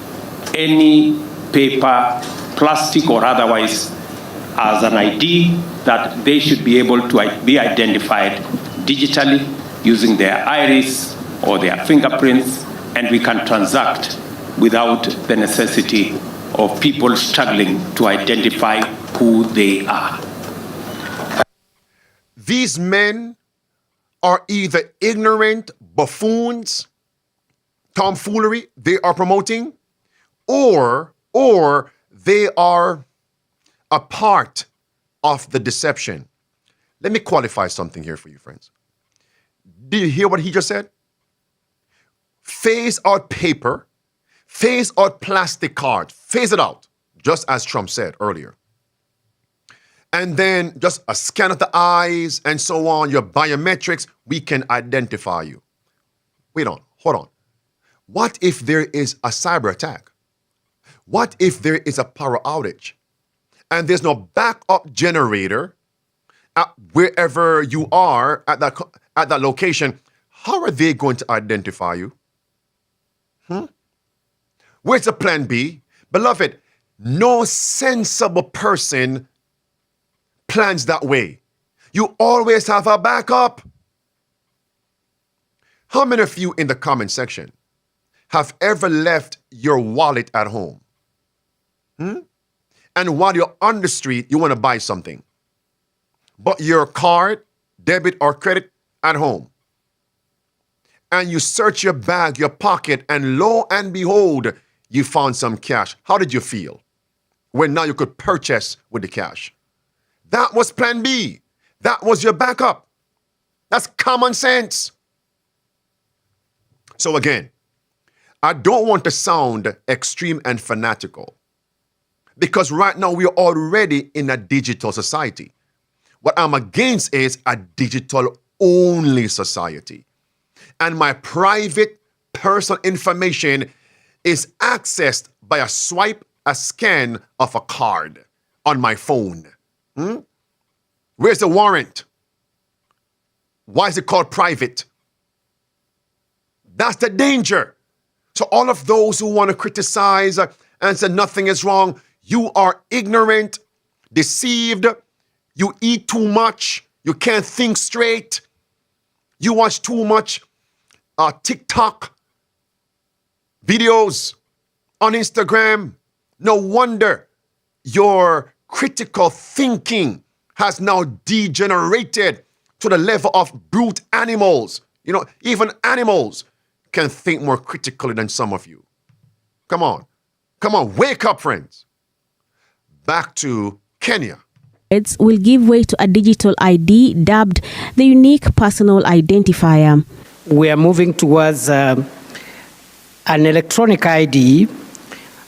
Speaker 12: any paper, plastic or otherwise, as an ID, that they should be able to be identified digitally using their iris or their fingerprints, and we can transact without the necessity of people struggling to identify who they are.
Speaker 1: These men are either ignorant buffoons, tomfoolery they are promoting, or they are a part of the deception. Let me qualify something here for you, friends. Did you hear what he just said? Phase out paper, phase out plastic cards, phase it out, just as Trump said earlier. And then just a scan of the eyes and so on, your biometrics, we can identify you. Wait on, hold on. What if there is a cyber attack? What if there is a power outage and there's no backup generator at wherever you are at that location? How are they going to identify you? Where's the plan B? Beloved, no sensible person plans that way. You always have a backup. How many of you in the comment section have ever left your wallet at home? And while you're on the street, you want to buy something, but your card, debit or credit at home. And you search your bag, your pocket, and lo and behold, you found some cash. How did you feel when now you could purchase with the cash? That was plan B. That was your backup. That's common sense. So again, I don't want to sound extreme and fanatical because right now we are already in a digital society. What I'm against is a digital-only society. And my private personal information is accessed by a swipe, a scan of a card on my phone. Where's the warrant? Why is it called private? That's the danger. So all of those who want to criticize and say nothing is wrong, you are ignorant, deceived, you eat too much, you can't think straight, you watch too much TikTok videos on Instagram. No wonder your critical thinking has now degenerated to the level of brute animals. You know, even animals can think more critically than some of you. Come on, wake up, friends. Back to Kenya.
Speaker 13: It will give way to a digital ID dubbed the unique personal identifier.
Speaker 14: We are moving towards an electronic ID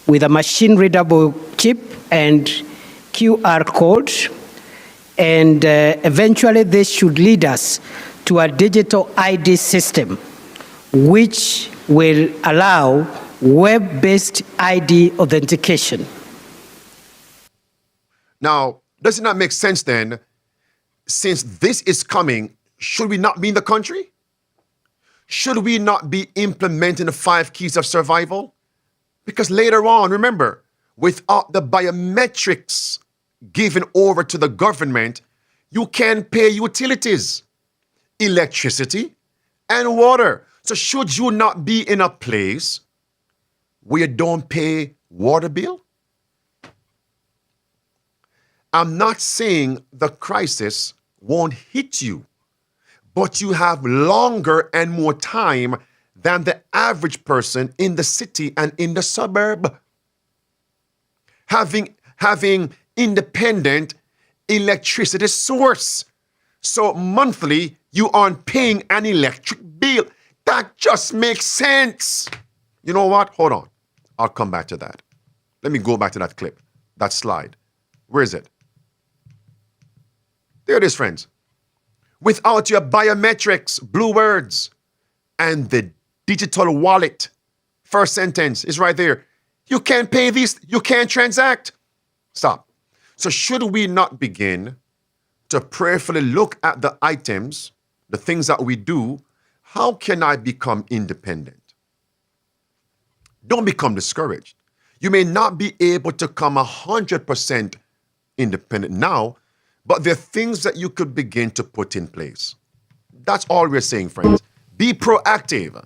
Speaker 14: with a machine-readable chip and QR code, and eventually this should lead us to a digital ID system which will allow web-based ID authentication.
Speaker 1: Now, does it not make sense then, since this is coming, should we not be in the country? Should we not be implementing the 5 keys of survival? Because later on, remember, without the biometrics given over to the government, you can pay utilities, electricity, and water. So should you not be in a place where you don't pay water bill? I'm not saying the crisis won't hit you, but you have longer and more time than the average person in the city and in the suburb. Having independent electricity source. So monthly, you aren't paying an electric bill. That just makes sense. You know what? Hold on. I'll come back to that. Let me go back to that clip, that slide. Where is it? There it is, friends. Without your biometrics, blue words, and the digital wallet, first sentence is right there. You can't pay these, you can't transact. Stop. So should we not begin to prayerfully look at the items, the things that we do? How can I become independent? Don't become discouraged. You may not be able to come 100% independent now, but there are things that you could begin to put in place. That's all we're saying, friends. Be proactive,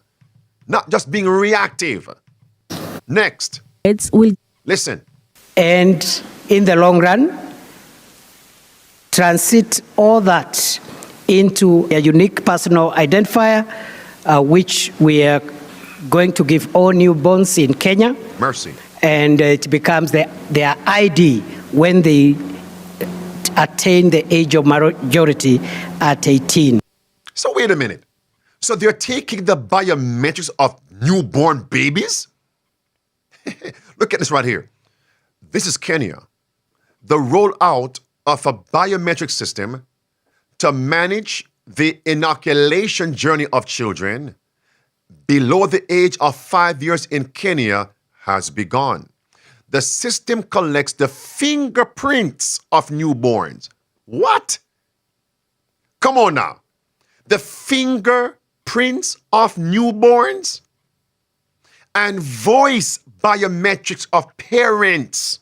Speaker 1: not just being reactive. Next. Listen.
Speaker 14: And in the long run, transit all that into a unique personal identifier, which we are going to give all newborns in Kenya.
Speaker 1: Mercy.
Speaker 14: And it becomes their ID when they attain the age of majority at 18.
Speaker 1: So wait a minute. So they're taking the biometrics of newborn babies? Look at this right here. This is Kenya. The rollout of a biometric system to manage the inoculation journey of children below the age of 5 years in Kenya has begun. The system collects the fingerprints of newborns. What? Come on now. The fingerprints of newborns and voice biometrics of parents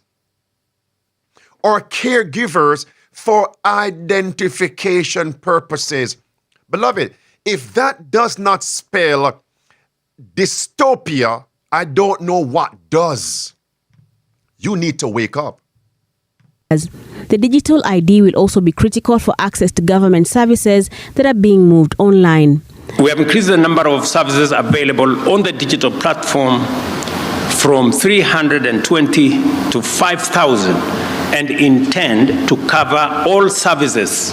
Speaker 1: or caregivers for identification purposes. Beloved, if that does not spell dystopia, I don't know what does. You need to wake up.
Speaker 13: The digital ID will also be critical for access to government services that are being moved online.
Speaker 12: We have increased the number of services available on the digital platform from 320 to 5,000 and intend to cover all services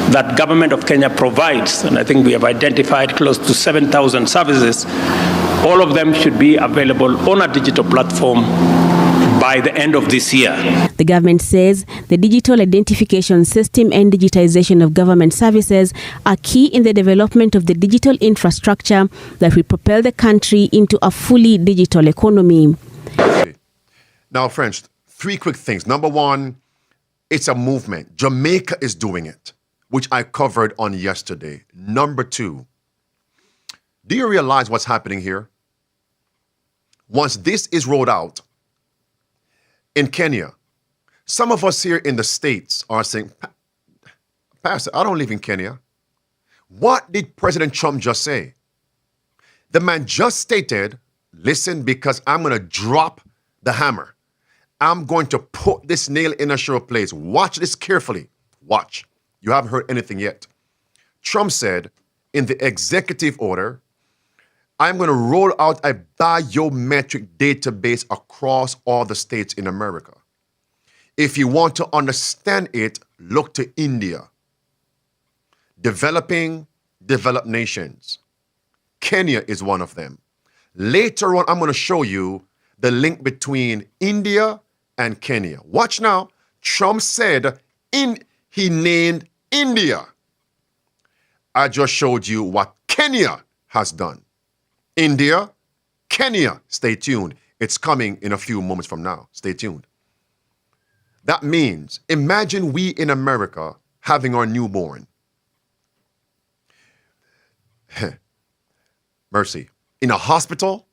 Speaker 12: that government of Kenya provides, and I think we have identified close to 7,000 services, all of them should be available on a digital platform by the end of this year.
Speaker 13: The government says the digital identification system and digitization of government services are key in the development of the digital infrastructure that will propel the country into a fully digital economy.
Speaker 1: Now, friends, 3 quick things. Number 1, it's a movement. Jamaica is doing it, which I covered on yesterday. Number 2, do you realize what's happening here? Once this is rolled out in Kenya, some of us here in the States are saying, Pastor, I don't live in Kenya. What did President Trump just say? The man just stated, listen, because I'm going to drop the hammer. I'm going to put this nail in a sure place. Watch this carefully. Watch. You haven't heard anything yet. Trump said in the executive order, I'm going to roll out a biometric database across all the states in America. If you want to understand it, look to India. Developed nations. Kenya is one of them. Later on, I'm going to show you the link between India and Kenya. Watch now. Trump said he named India. I just showed you what Kenya has done. India, Kenya, stay tuned. It's coming in a few moments from now. Stay tuned. That means, imagine we in America having our newborn. Mercy. In a hospital,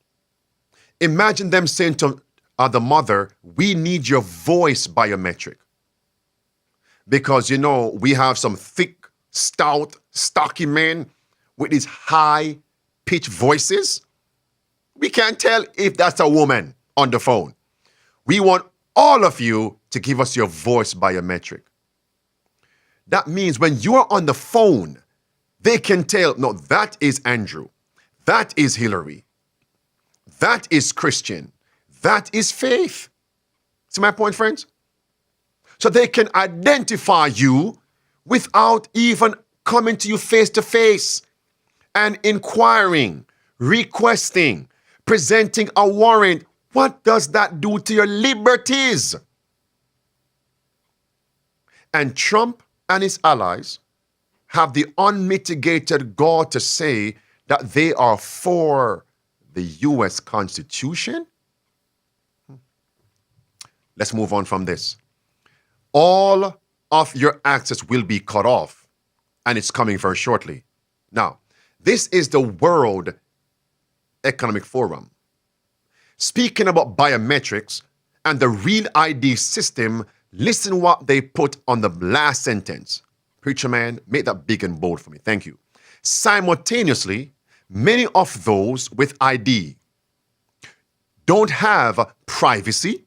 Speaker 1: imagine them saying to the mother, we need your voice biometric. Because, we have some thick, stout, stocky men with these high-pitched voices. We can't tell if that's a woman on the phone. We want all of you to give us your voice biometric. That means when you are on the phone, they can tell, no, that is Andrew. That is Hillary. That is Christian. That is Faith. See my point, friends? So they can identify you without even coming to you face to face and inquiring, requesting, presenting a warrant. What does that do to your liberties? And Trump and his allies have the unmitigated gall to say that they are for the U.S. Constitution? Let's move on from this. All of your access will be cut off, and it's coming very shortly. Now, this is the World Economic Forum. Speaking about biometrics and the Real ID system, listen what they put on the last sentence. Preacher man, make that big and bold for me. Thank you. Simultaneously, many of those with ID don't have privacy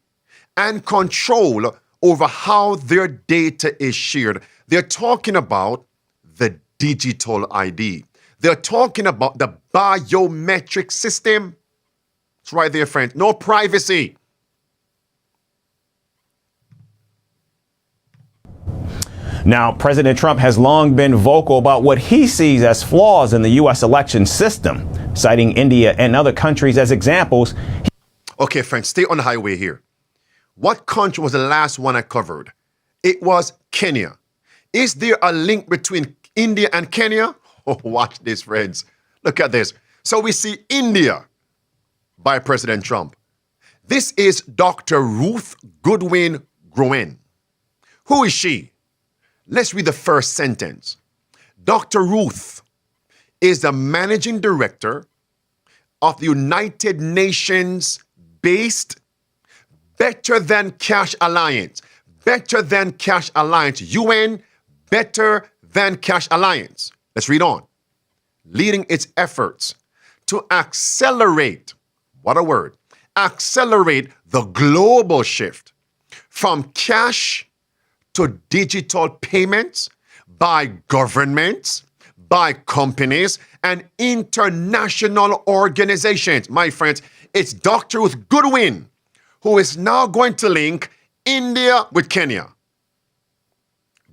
Speaker 1: and control over how their data is shared. They're talking about the digital ID. They're talking about the biometric system. It's right there, friends. No privacy.
Speaker 8: Now, President Trump has long been vocal about what he sees as flaws in the U.S. election system, citing India and other countries as examples.
Speaker 1: Okay, friends, stay on the highway here. What country was the last one I covered? It was Kenya. Is there a link between India and Kenya? Oh, watch this, friends. Look at this. So we see India by President Trump. This is Dr. Ruth Goodwin Groen. Who is she? Let's read the first sentence. Dr. Ruth is the managing director of the United Nations-based Better Than Cash Alliance. Better Than Cash Alliance. UN Better Than Cash Alliance. Let's read on. Leading its efforts to accelerate, what a word, accelerate the global shift from cash to digital payments by governments, by companies, and international organizations. My friends, it's Dr. Ruth Goodwin who is now going to link India with Kenya.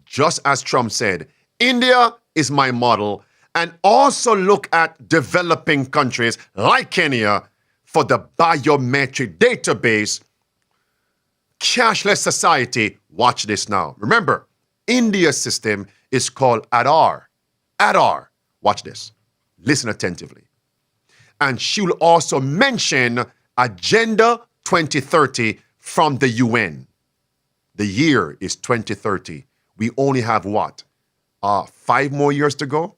Speaker 1: Just as Trump said, India is my model. And also look at developing countries like Kenya for the biometric database. Cashless society, watch this now. Remember, India's system is called Aadhaar. Aadhaar, watch this. Listen attentively. And she will also mention Agenda 2030 from the UN. The year is 2030. We only have what? 5 more years to go?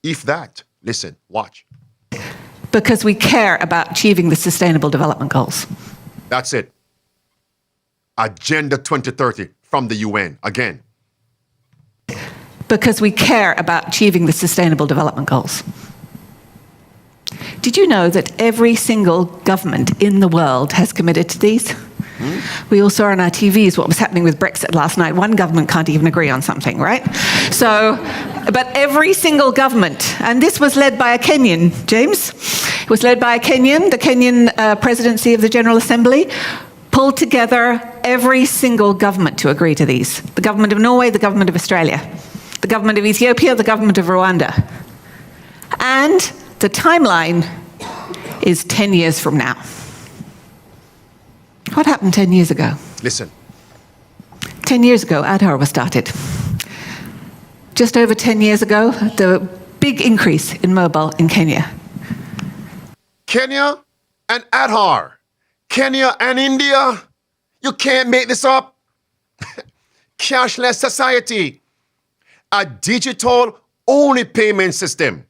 Speaker 1: If that. Listen, watch.
Speaker 15: Because we care about achieving the Sustainable Development Goals.
Speaker 1: That's it. Agenda 2030 from the UN. Again.
Speaker 15: Because we care about achieving the Sustainable Development Goals. Did you know that every single government in the world has committed to these? We all saw on our TVs what was happening with Brexit last night. One government can't even agree on something, right? So, but every single government, and this was led by a Kenyan, James, it was led by a Kenyan, the Kenyan presidency of the General Assembly, pulled together every single government to agree to these. The government of Norway, the government of Australia, the government of Ethiopia, the government of Rwanda. And the timeline is 10 years from now. What happened 10 years ago?
Speaker 1: Listen.
Speaker 15: 10 years ago, Aadhaar was started. Just over 10 years ago, the big increase in mobile in Kenya.
Speaker 1: Kenya and Aadhaar. Kenya and India. You can't make this up. Cashless society. A digital-only payment system.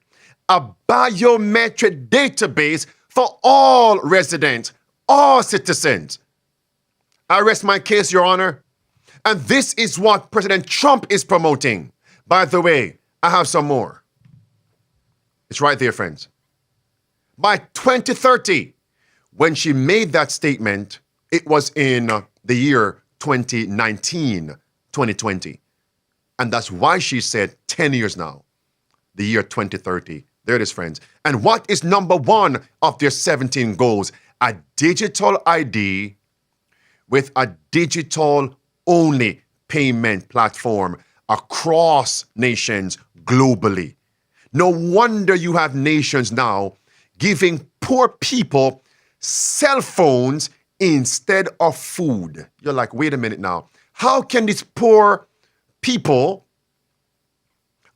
Speaker 1: A biometric database for all residents, all citizens. I rest my case, Your Honor. And this is what President Trump is promoting. By the way, I have some more. It's right there, friends. By 2030, when she made that statement, it was in the year 2019, 2020. And that's why she said 10 years now, the year 2030. There it is, friends. And what is number one of their 17 goals? A digital ID with a digital-only payment platform across nations globally. No wonder you have nations now giving poor people cell phones instead of food. You're like, wait a minute now. How can these poor people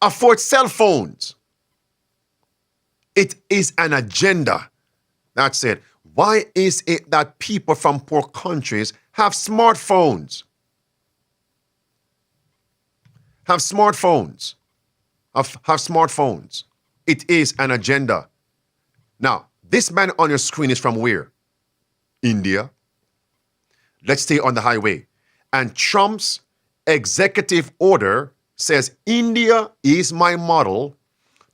Speaker 1: afford cell phones? It is an agenda. That's it. Why is it that people from poor countries have smartphones? Have smartphones. Have smartphones. It is an agenda. Now, this man on your screen is from where? India. Let's stay on the highway. And Trump's executive order says India is my model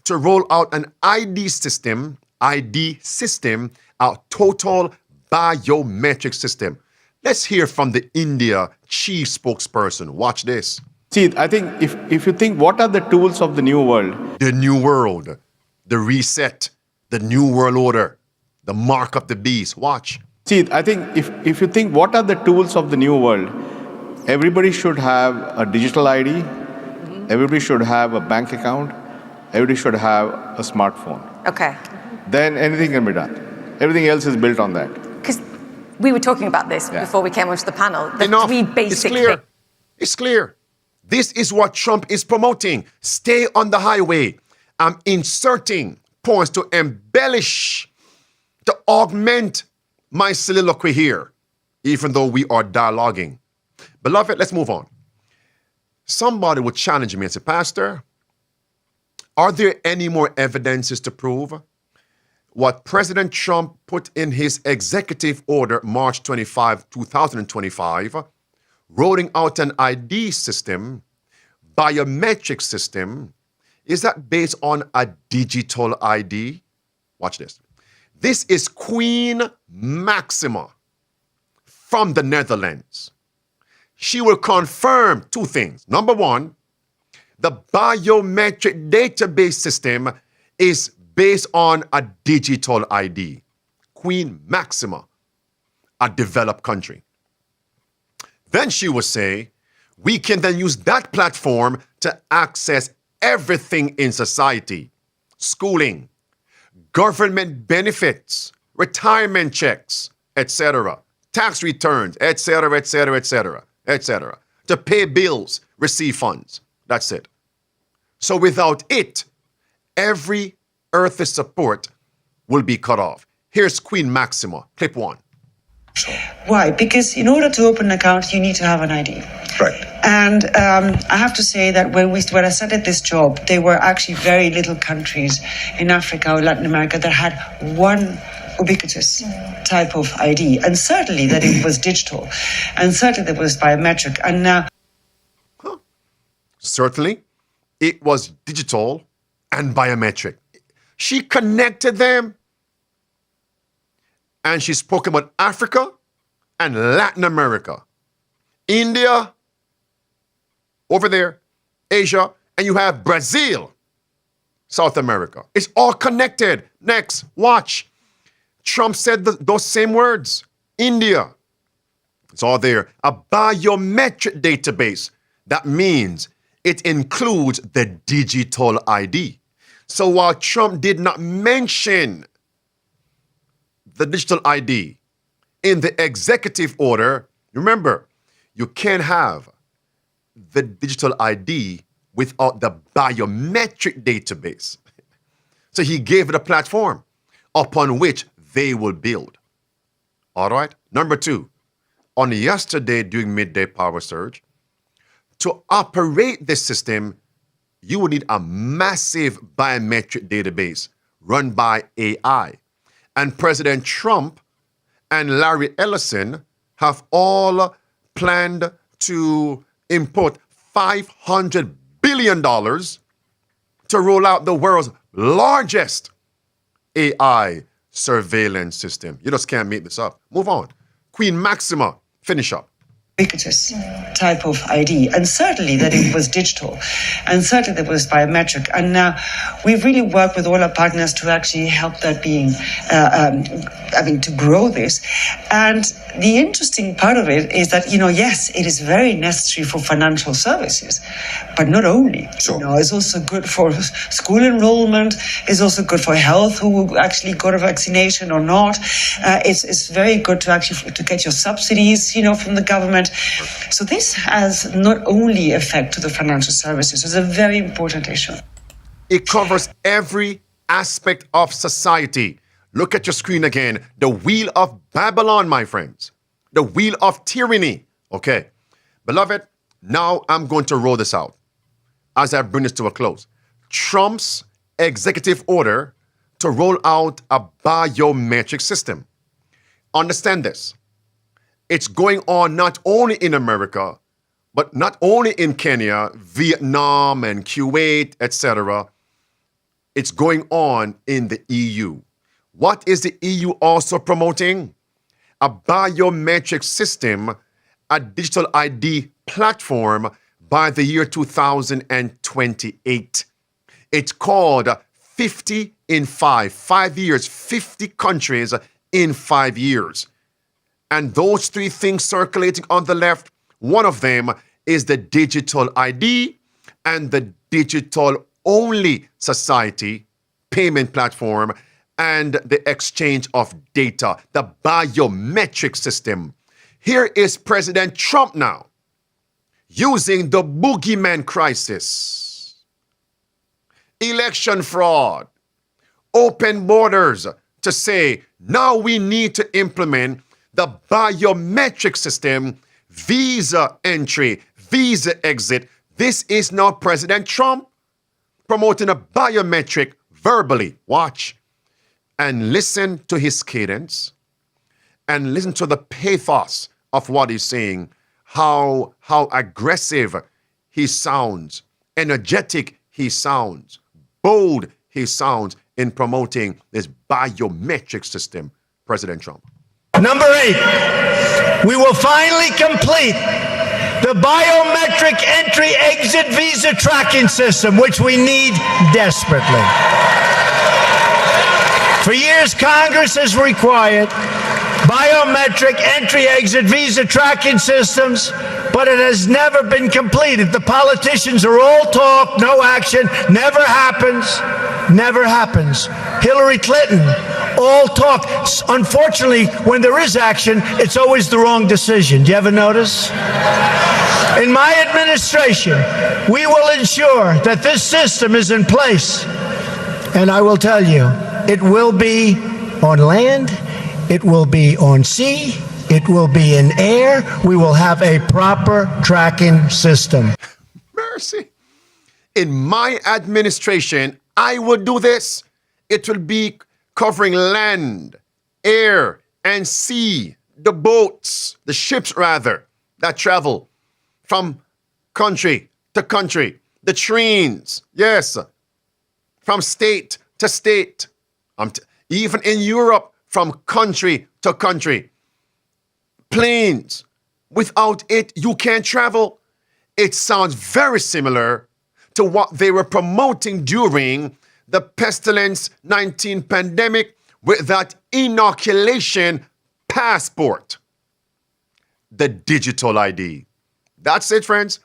Speaker 1: to roll out an ID system, a total biometric system. Let's hear from the India chief spokesperson. Watch this.
Speaker 16: See, I think if you think what are the tools of the new world?
Speaker 1: The new world, the reset, the new world order, the mark of the beast. Watch.
Speaker 16: See, I think if you think what are the tools of the new world, everybody should have a digital ID, everybody should have a bank account, everybody should have a smartphone.
Speaker 17: Okay.
Speaker 16: Then anything can be done. Everything else is built on that.
Speaker 17: Because we were talking about this before we came onto the panel. The
Speaker 1: Enough.
Speaker 17: three basic
Speaker 1: It's clear. It's clear. This is what Trump is promoting. Stay on the highway. I'm inserting points to embellish, to augment my soliloquy here, even though we are dialoguing. Beloved, let's move on. Somebody would challenge me and say, Pastor, are there any more evidences to prove what President Trump put in his executive order, March 25, 2025, rolling out an ID system, biometric system? Is that based on a digital ID? Watch this. This is Queen Maxima from the Netherlands. She will confirm two things. Number one, the biometric database system is based on a digital ID. Queen Maxima, a developed country. Then she will say, we can then use that platform to access everything in society: schooling, government benefits, retirement checks, etc., tax returns, etc., etc., etc., etc., to pay bills, receive funds. That's it. So without it, every earthly support will be cut off. Here's Queen Maxima, clip 1.
Speaker 18: Why? Because in order to open an account, you need to have an ID.
Speaker 1: Right.
Speaker 18: And I have to say that when I started this job, there were actually very little countries in Africa or Latin America that had one ubiquitous type of ID. And certainly that it was digital. And certainly that was biometric. And now...
Speaker 1: Certainly, it was digital and biometric. She connected them. And she spoke about Africa and Latin America, India, over there, Asia, and you have Brazil, South America. It's all connected. Next, watch. Trump said those same words. India. It's all there. A biometric database. That means it includes the digital ID. So while Trump did not mention the digital ID in the executive order, remember, you can't have the digital ID without the biometric database. So he gave it a platform upon which they will build. All right? Number 2, on yesterday during midday power surge, to operate this system, you would need a massive biometric database run by AI. And President Trump and Larry Ellison have all planned to import $500 billion to roll out the world's largest AI surveillance system. You just can't make this up. Move on. Queen Maxima, finish up.
Speaker 18: Ubiquitous type of ID, and certainly that it was digital, and certainly that was biometric. And now we've really worked with all our partners to actually help that being, to grow this. And the interesting part of it is that, yes, it is very necessary for financial services, but not only. Sure. It's also good for school enrollment. It's also good for health, who actually got a vaccination or not. It's very good to get your subsidies, from the government. So this has not only effect to the financial services. It's a very important issue.
Speaker 1: It covers every aspect of society. Look at your screen again. The wheel of Babylon, my friends. The wheel of tyranny. Okay. Beloved, now I'm going to roll this out as I bring this to a close. Trump's executive order to roll out a biometric system. Understand this. It's going on not only in America, but not only in Kenya, Vietnam, and Kuwait, etc. It's going on in the EU. What is the EU also promoting? A biometric system, a digital ID platform by the year 2028. It's called 50 in 5 years, 50 countries in 5 years. And those 3 things circulating on the left, one of them is the digital ID and the digital-only society payment platform and the exchange of data, the biometric system. Here is President Trump now using the boogeyman crisis, election fraud, open borders to say, now we need to implement the biometric system, visa entry, visa exit. This is now President Trump promoting a biometric verbally. Watch and listen to his cadence and listen to the pathos of what he's saying, how aggressive he sounds, energetic he sounds, bold he sounds in promoting this biometric system, President Trump.
Speaker 19: Number 8, we will finally complete the biometric entry-exit visa tracking system, which we need desperately. For years, Congress has required biometric entry-exit visa tracking systems but it has never been completed. The politicians are all talk, no action, never happens, never happens. Hillary Clinton, all talk. Unfortunately, when there is action, it's always the wrong decision. Do you ever notice? In my administration, we will ensure that this system is in place. And I will tell you, it will be on land, it will be on sea, it will be in air. We will have a proper tracking system.
Speaker 1: Mercy. In my administration, I would do this. It will be covering land, air, and sea, the boats, the ships rather, that travel from country to country, the trains, yes, from state to state, even in Europe, from country to country. Planes, without it, you can't travel. It sounds very similar to what they were promoting during the pestilence 19 pandemic with that inoculation passport, the digital ID. That's it, friends.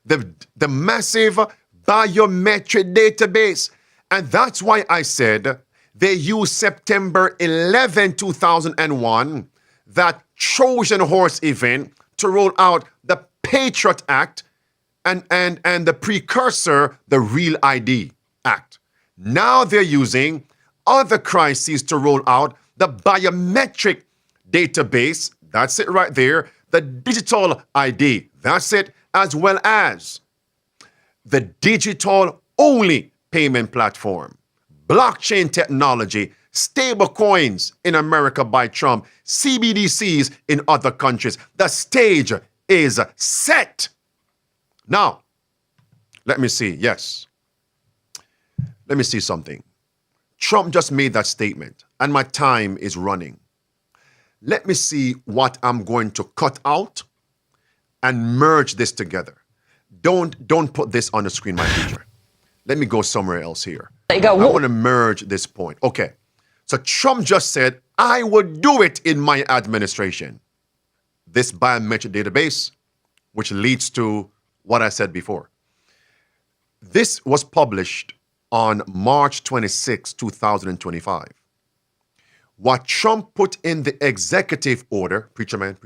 Speaker 1: The massive biometric database. And that's why I said they used September 11, 2001, that Trojan horse event to roll out the Patriot Act and the precursor, the Real ID Act. Now they're using other crises to roll out the biometric database. That's it right there. The digital ID. That's it. As well as the digital-only payment platform, blockchain technology, stable coins in America by Trump, CBDCs in other countries. The stage is set. Now, let me see. Yes. Let me see something. Trump just made that statement, and my time is running. Let me see what I'm going to cut out and merge this together. Don't put this on the screen, my teacher. Let me go somewhere else here. I want to merge this point. Okay. So Trump just said, I would do it in my administration. This biometric database, which leads to what I said before. This was published on March 26, 2025. What Trump put in the executive order, preacher man,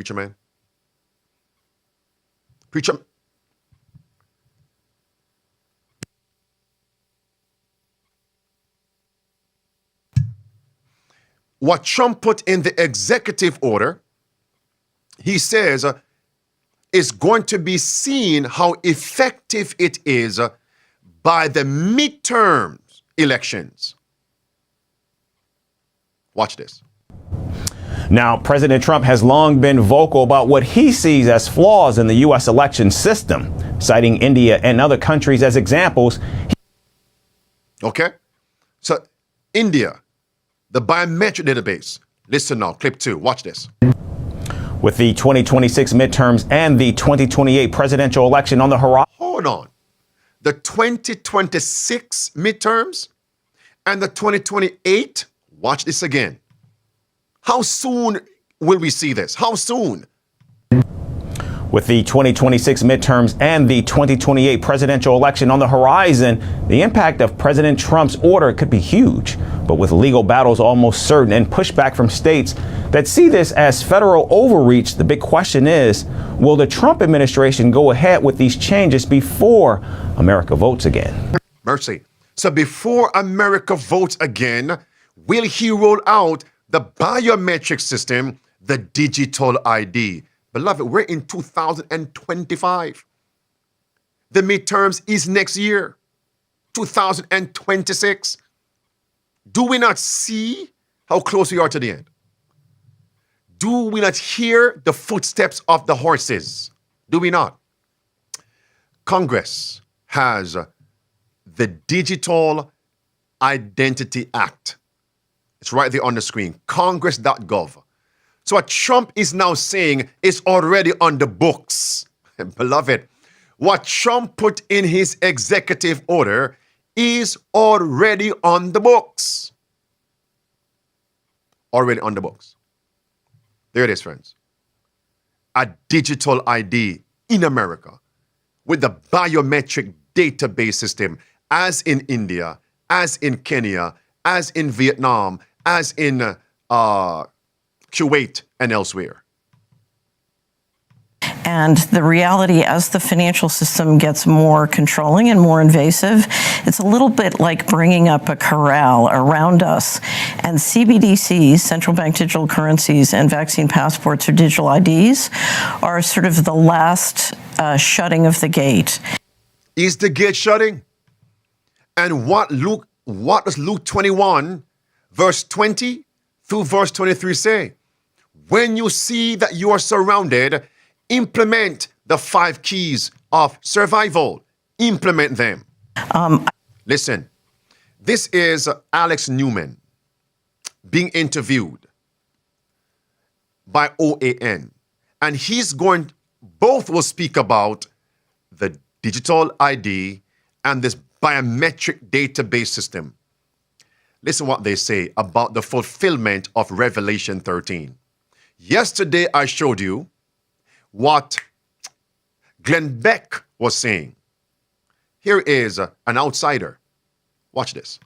Speaker 1: what Trump put in the executive order, he says, is going to be seen how effective it is by the midterms elections. Watch this.
Speaker 8: Now, President Trump has long been vocal about what he sees as flaws in the U.S. election system, citing India and other countries as examples.
Speaker 1: Okay? So, India, the biometric database. Listen now, clip 2. Watch this.
Speaker 8: With the 2026 midterms and the 2028 presidential election on the horizon.
Speaker 1: Hold on. The 2026 midterms and the 2028, watch this again. How soon will we see this? How soon?
Speaker 8: With the 2026 midterms and the 2028 presidential election on the horizon, the impact of President Trump's order could be huge. But with legal battles almost certain and pushback from states that see this as federal overreach, the big question is, will the Trump administration go ahead with these changes before America votes again?
Speaker 1: Mercy. So before America votes again, will he roll out the biometric system, the digital ID? Beloved, we're in 2025. The midterms is next year, 2026. Do we not see how close we are to the end? Do we not hear the footsteps of the horses? Do we not? Congress has the Digital Identity Act. It's right there on the screen, congress.gov. So what Trump is now saying is already on the books. Beloved, what Trump put in his executive order is already on the books. Already on the books. There it is, friends. A digital ID in America with the biometric database system as in India, as in Kenya, as in Vietnam, as in Kuwait and elsewhere.
Speaker 20: And the reality, as the financial system gets more controlling and more invasive, it's a little bit like bringing up a corral around us. And CBDCs, central bank digital currencies, and vaccine passports or digital IDs are sort of the last shutting of the gate.
Speaker 1: Is the gate shutting? And what does Luke 21, verse 20 through verse 23 say? When you see that you are surrounded, implement the 5 keys of survival. Implement them. Listen, this is Alex Newman being interviewed by OAN. And both will speak about the digital ID and this biometric database system. Listen what they say about the fulfillment of Revelation 13. Yesterday, I showed you what Glenn Beck was saying. Here is an outsider. Watch this.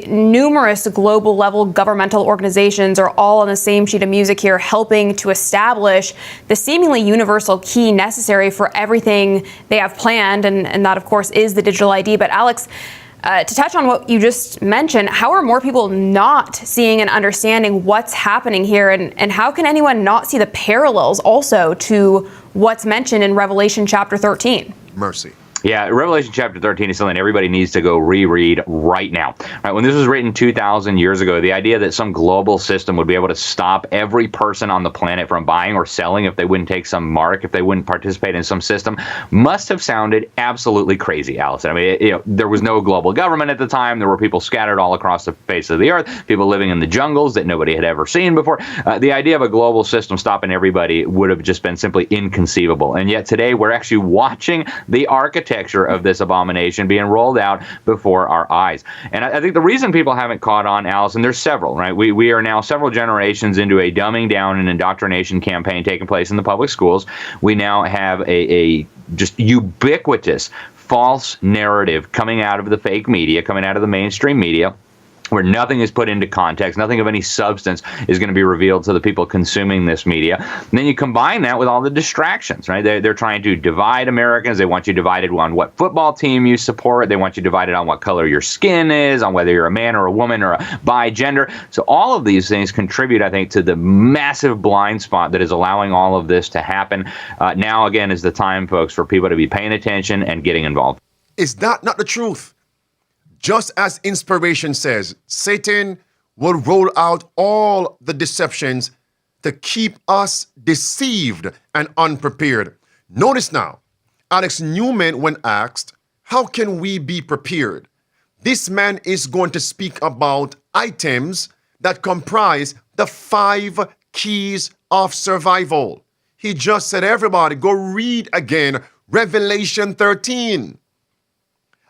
Speaker 21: Numerous global level governmental organizations are all on the same sheet of music here, helping to establish the seemingly universal key necessary for everything they have planned. And that, of course, is the digital ID. But Alex, to touch on what you just mentioned, how are more people not seeing and understanding what's happening here? And how can anyone not see the parallels also to what's mentioned in Revelation chapter 13?
Speaker 1: Mercy.
Speaker 22: Yeah, Revelation chapter 13 is something everybody needs to go reread right now. Right, when this was written 2,000 years ago, the idea that some global system would be able to stop every person on the planet from buying or selling if they wouldn't take some mark, if they wouldn't participate in some system, must have sounded absolutely crazy, Allison. I mean, there was no global government at the time. There were people scattered all across the face of the earth, people living in the jungles that nobody had ever seen before. The idea of a global system stopping everybody would have just been simply inconceivable. And yet today, we're actually watching the architecture of this abomination being rolled out before our eyes. And I think the reason people haven't caught on, Allison, there's several, right? We are now several generations into a dumbing down and indoctrination campaign taking place in the public schools. We now have a just ubiquitous false narrative coming out of the fake media, coming out of the mainstream media, where nothing is put into context, nothing of any substance is going to be revealed to the people consuming this media. And then you combine that with all the distractions, right? They're trying to divide Americans. They want you divided on what football team you support. They want you divided on what color your skin is, on whether you're a man or a woman or a bi-gender. So all of these things contribute, I think, to the massive blind spot that is allowing all of this to happen. Now, again, is the time, folks, for people to be paying attention and getting involved.
Speaker 1: Is that not the truth? Just as inspiration says, Satan will roll out all the deceptions to keep us deceived and unprepared. Notice now, Alex Newman, when asked, how can we be prepared? This man is going to speak about items that comprise the 5 keys of survival. He just said, everybody, go read again Revelation 13.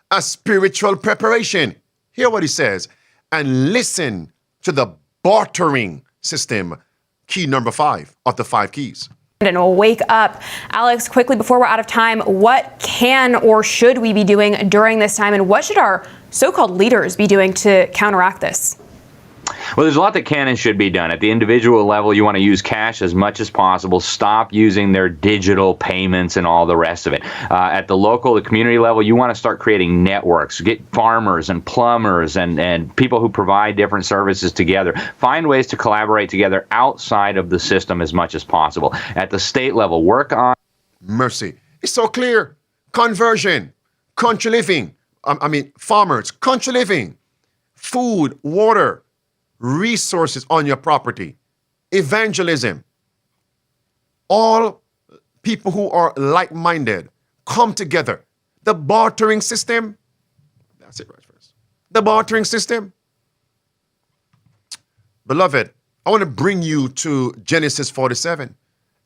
Speaker 1: A spiritual preparation. Hear what he says and listen to the bartering system, key number 5 of the 5 keys.
Speaker 21: And we'll wake up. Alex, quickly before we're out of time, what can or should we be doing during this time, and what should our so-called leaders be doing to counteract this?
Speaker 22: Well, there's a lot that can and should be done. At the individual level, you want to use cash as much as possible. Stop using their digital payments and all the rest of it. At the local, the community level, you want to start creating networks. Get farmers and plumbers and people who provide different services together. Find ways to collaborate together outside of the system as much as possible. At the state level, work on...
Speaker 1: Mercy. It's so clear. Conversion, country living. Farmers, country living. Food, water, resources on your property, evangelism. All people who are like-minded come together. The bartering system, that's it right first. The bartering system. Beloved, I want to bring you to Genesis 47,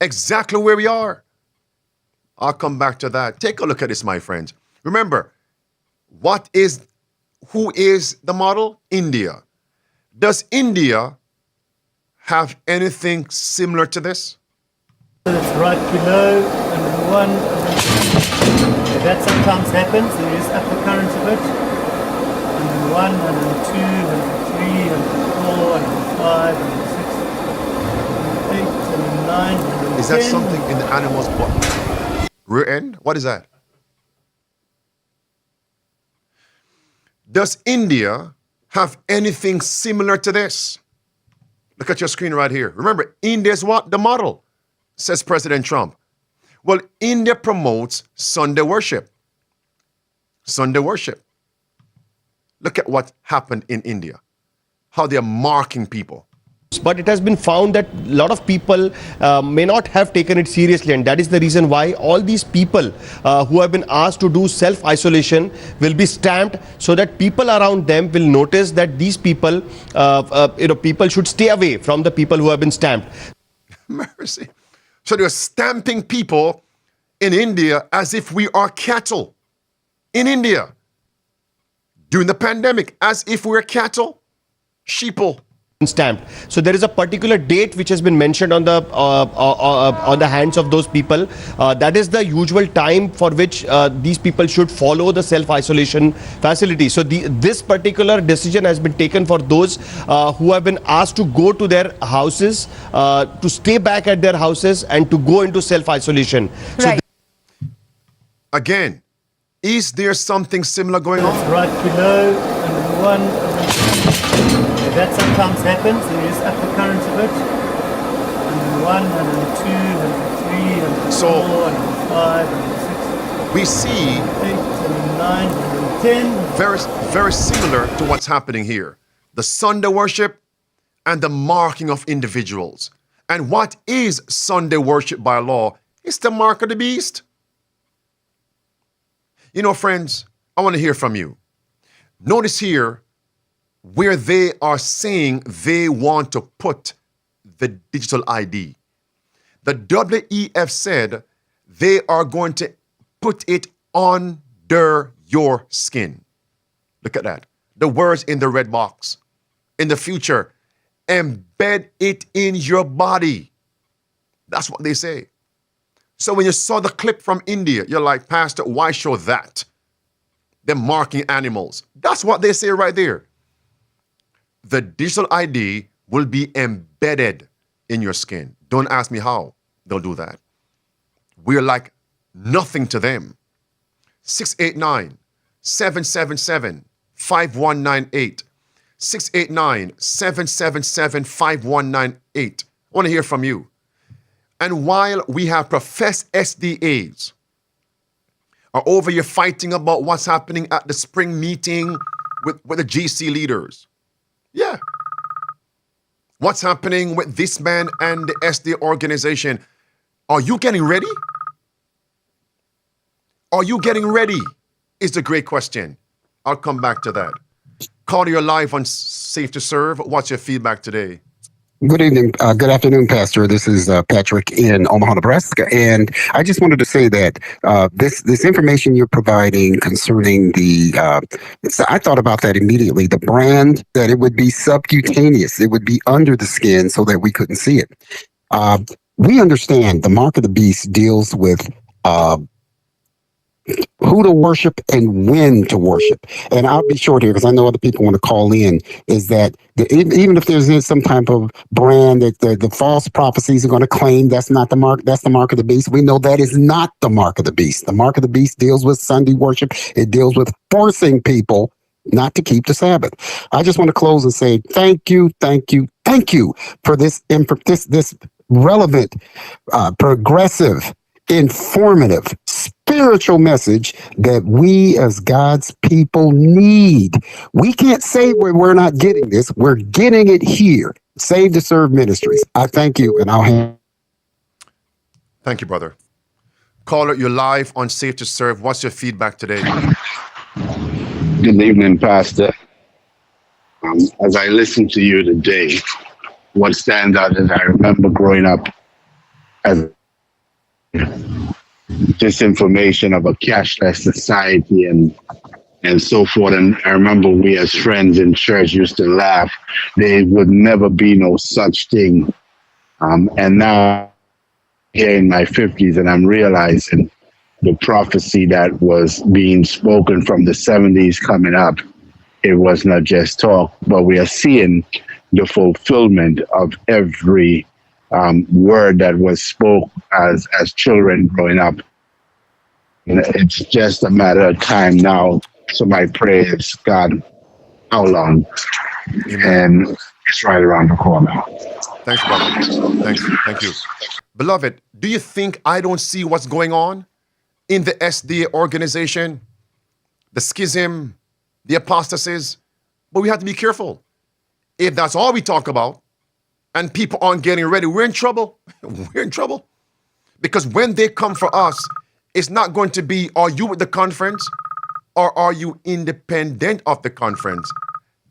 Speaker 1: exactly where we are. I'll come back to that. Take a look at this, my friends. Remember, who is the model? India. Does India have anything similar to this?
Speaker 19: It's right below and
Speaker 11: 101. That sometimes happens. There is upper current of it. 101, 102, 103, 104, 105, 106, 108, 109, 110.
Speaker 1: Is that something in the animal's butt? Rear end? What is that? Does India have anything similar to this? Look at your screen right here. Remember, India is what? The model, says President Trump. Well, India promotes Sunday worship. Sunday worship. Look at what happened in India, how they're marking people.
Speaker 2: But it has been found that a lot of people may not have taken it seriously, and that is the reason why all these people who have been asked to do self-isolation will be stamped, so that people around them will notice that these people, people should stay away from the people who have been stamped.
Speaker 1: Mercy. So they're stamping people in India as if we are cattle. In India, during the pandemic, as if we're cattle, sheeple.
Speaker 2: Stamped. So there is a particular date which has been mentioned on the hands of those people. That is the usual time for which these people should follow the self-isolation facility. So this particular decision has been taken for those who have been asked to go to their houses, to stay back at their houses and to go into self-isolation.
Speaker 1: Right. So again, is there something similar going on?
Speaker 11: Right below, and 101. That sometimes happens. There is upper current of it. 101, 102, 103, 104,
Speaker 1: so
Speaker 11: 105, 106.
Speaker 1: We see
Speaker 11: 8, 109, 110.
Speaker 1: Very similar to what's happening here. The Sunday worship and the marking of individuals. And what is Sunday worship by law? It's the mark of the beast. You know, friends, I want to hear from you. Notice here where they are saying they want to put the digital ID. The WEF said they are going to put it under your skin. Look at that. The words in the red box. In the future, embed it in your body. That's what they say. So when you saw the clip from India, you're like, Pastor, why show that? They're marking animals. That's what they say right there. The digital ID will be embedded in your skin. Don't ask me how they'll do that. We're like nothing to them. 689-777-5198. 689-777-5198. I want to hear from you. And while we have professed SDAs are over here fighting about what's happening at the spring meeting with the GC leaders, yeah. What's happening with this man and the SD organization? Are you getting ready? Are you getting ready? Is the great question. I'll come back to that. Caller, you're live on Safe to Serve. What's your feedback today?
Speaker 3: Good evening. Good afternoon, Pastor. This is Patrick in Omaha, Nebraska. And I just wanted to say that this information you're providing concerning I thought about that immediately. The brand, that it would be subcutaneous. It would be under the skin so that we couldn't see it. We understand the mark of the beast deals with who to worship and when to worship. And I'll be short here because I know other people want to call in, is that even if there's some type of brand that the false prophecies are going to claim that's not the mark, that's the mark of the beast. We know that is not the mark of the beast. The mark of the beast deals with Sunday worship. It deals with forcing people not to keep the Sabbath. I just want to close and say thank you for this relevant, progressive, informative, spiritual message that we as God's people need. We can't say we're not getting this. We're getting it here. Save to Serve Ministries. I thank you, and I'll hand.
Speaker 1: Thank you, brother. Caller, you're live on Safe to Serve. What's your feedback today?
Speaker 23: Good evening, Pastor. As I listen to you today, what stands out is I remember growing up as disinformation of a cashless society and so forth. And I remember we as friends in church used to laugh. There would never be no such thing. And now here in my 50s, and I'm realizing the prophecy that was being spoken from the 70s coming up. It was not just talk, but we are seeing the fulfillment of every word that was spoke as children growing up. And it's just a matter of time now. So my prayer is, God, how long?
Speaker 1: Amen.
Speaker 23: And it's right around the corner.
Speaker 1: Thanks, brother. Thanks. Thank you. Beloved, do you think I don't see what's going on in the SDA organization? The schism, the apostasies? But we have to be careful. If that's all we talk about and people aren't getting ready, we're in trouble. We're in trouble. Because when they come for us, it's not going to be, are you with the conference or are you independent of the conference?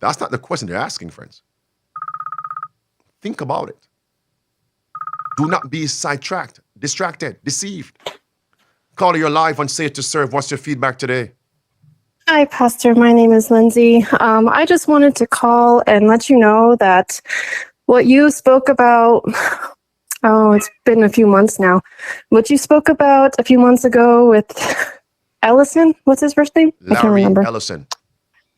Speaker 1: That's not the question they're asking, friends. Think about it. Do not be sidetracked, distracted, deceived. Caller, you're live on Safe to Serve. What's your feedback today?
Speaker 4: Hi, Pastor. My name is Lindsay. I just wanted to call and let you know that what you spoke about, it's been a few months now. What you spoke about a few months ago with Ellison, what's his first name? I can't remember.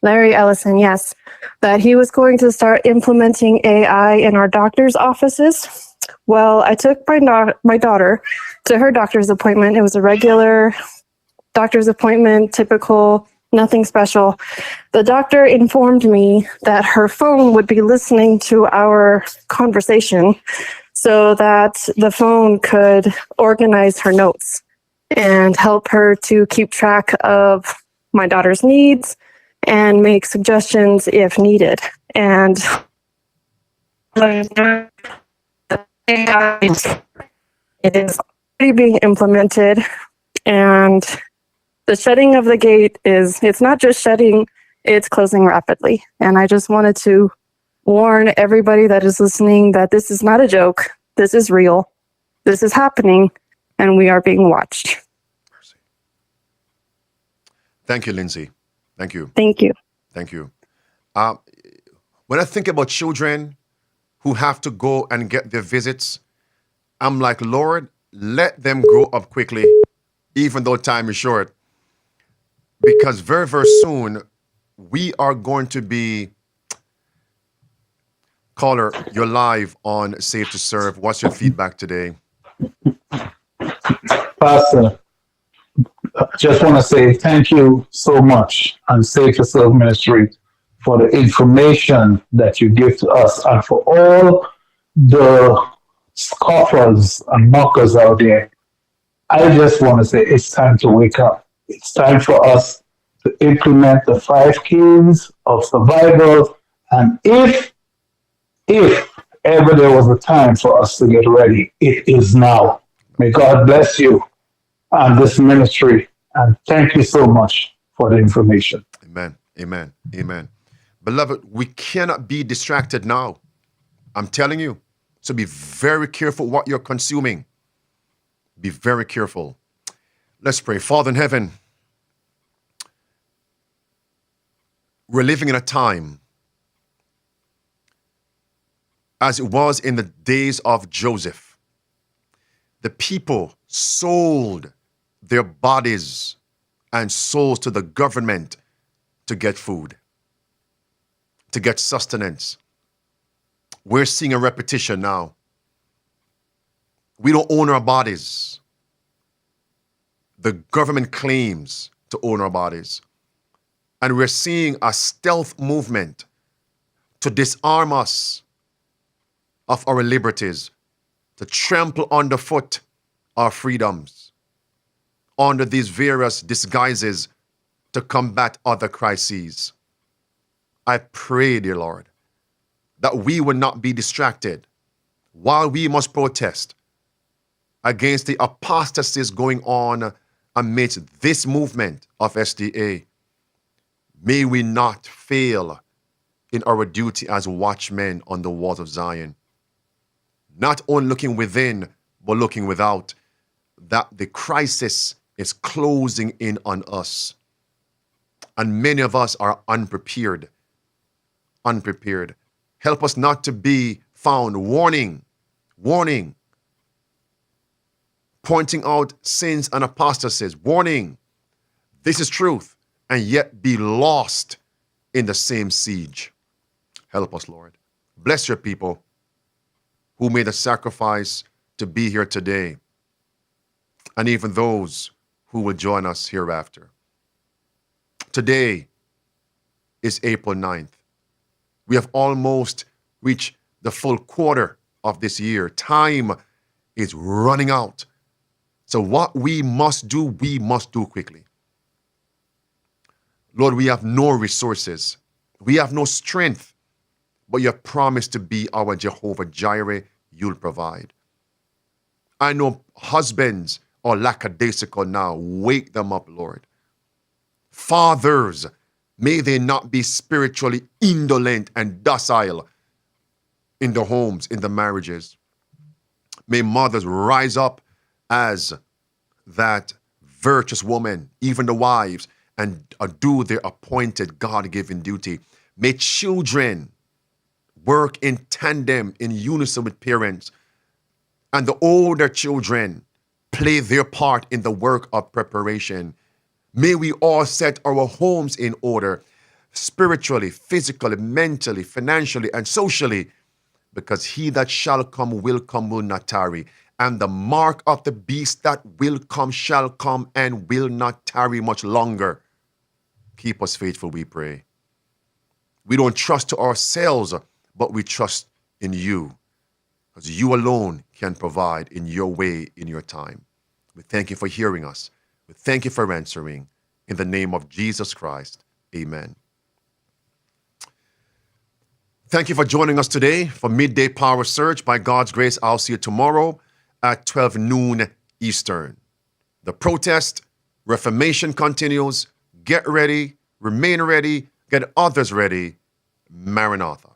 Speaker 4: Larry Ellison, yes. That he was going to start implementing AI in our doctor's offices. Well, I took my daughter to her doctor's appointment. It was a regular doctor's appointment, typical, nothing special. The doctor informed me that her phone would be listening to our conversation so that the phone could organize her notes and help her to keep track of my daughter's needs and make suggestions if needed. And it is already being implemented, and the shutting of the gate it's not just shutting, it's closing rapidly. And I just wanted to warn everybody that is listening that this is not a joke. This is real. This is happening, and we are being watched.
Speaker 1: Thank you, Lindsay. Thank you.
Speaker 4: Thank you.
Speaker 1: Thank you. When I think about children who have to go and get their visits, I'm like, Lord, let them grow up quickly, even though time is short. Because very, very soon, we are going to be, caller, you're live on Safe to Serve. What's your feedback today?
Speaker 5: Pastor, I just want to say thank you so much on Safe to Serve Ministry for the information that you give to us and for all the scoffers and mockers out there. I just want to say it's time to wake up. It's time for us to implement the 5 keys of survival. And if ever there was a time for us to get ready, it is now. May God bless you and this ministry. And thank you so much for the information.
Speaker 1: Amen. Amen. Amen. Beloved, we cannot be distracted now. I'm telling you. So be very careful what you're consuming. Be very careful. Let's pray. Father in heaven, we're living in a time as it was in the days of Joseph. The people sold their bodies and souls to the government to get food, to get sustenance. We're seeing a repetition now. We don't own our bodies. The government claims to own our bodies. And we're seeing a stealth movement to disarm us of our liberties, to trample underfoot our freedoms under these various disguises to combat other crises. I pray, dear Lord, that we will not be distracted while we must protest against the apostasies going on amidst this movement of SDA. May we not fail in our duty as watchmen on the walls of Zion. Not only looking within, but looking without, that the crisis is closing in on us. And many of us are unprepared. Help us not to be found warning pointing out sins and apostasies, warning, this is truth, and yet be lost in the same siege. Help us, Lord. Bless your people who made a sacrifice to be here today, and even those who will join us hereafter. Today is April 9th. We have almost reached the full quarter of this year. Time is running out. So what we must do quickly. Lord, we have no resources. We have no strength, but you have promised to be our Jehovah Jireh. You'll provide. I know husbands are lackadaisical now. Wake them up, Lord. Fathers, may they not be spiritually indolent and docile in the homes, in the marriages. May mothers rise up as that virtuous woman, even the wives, and do their appointed God-given duty. May children work in tandem, in unison with parents, and the older children play their part in the work of preparation. May we all set our homes in order, spiritually, physically, mentally, financially, and socially, because he that shall come, will not tarry. And the mark of the beast that will come shall come and will not tarry much longer. Keep us faithful, we pray. We don't trust to ourselves, but we trust in you, because you alone can provide in your way, in your time. We thank you for hearing us. We thank you for answering. In the name of Jesus Christ, amen. Thank you for joining us today for Midday Power Surge. By God's grace, I'll see you tomorrow at 12 noon Eastern. The protest, reformation continues. Get ready, remain ready, get others ready. Maranatha.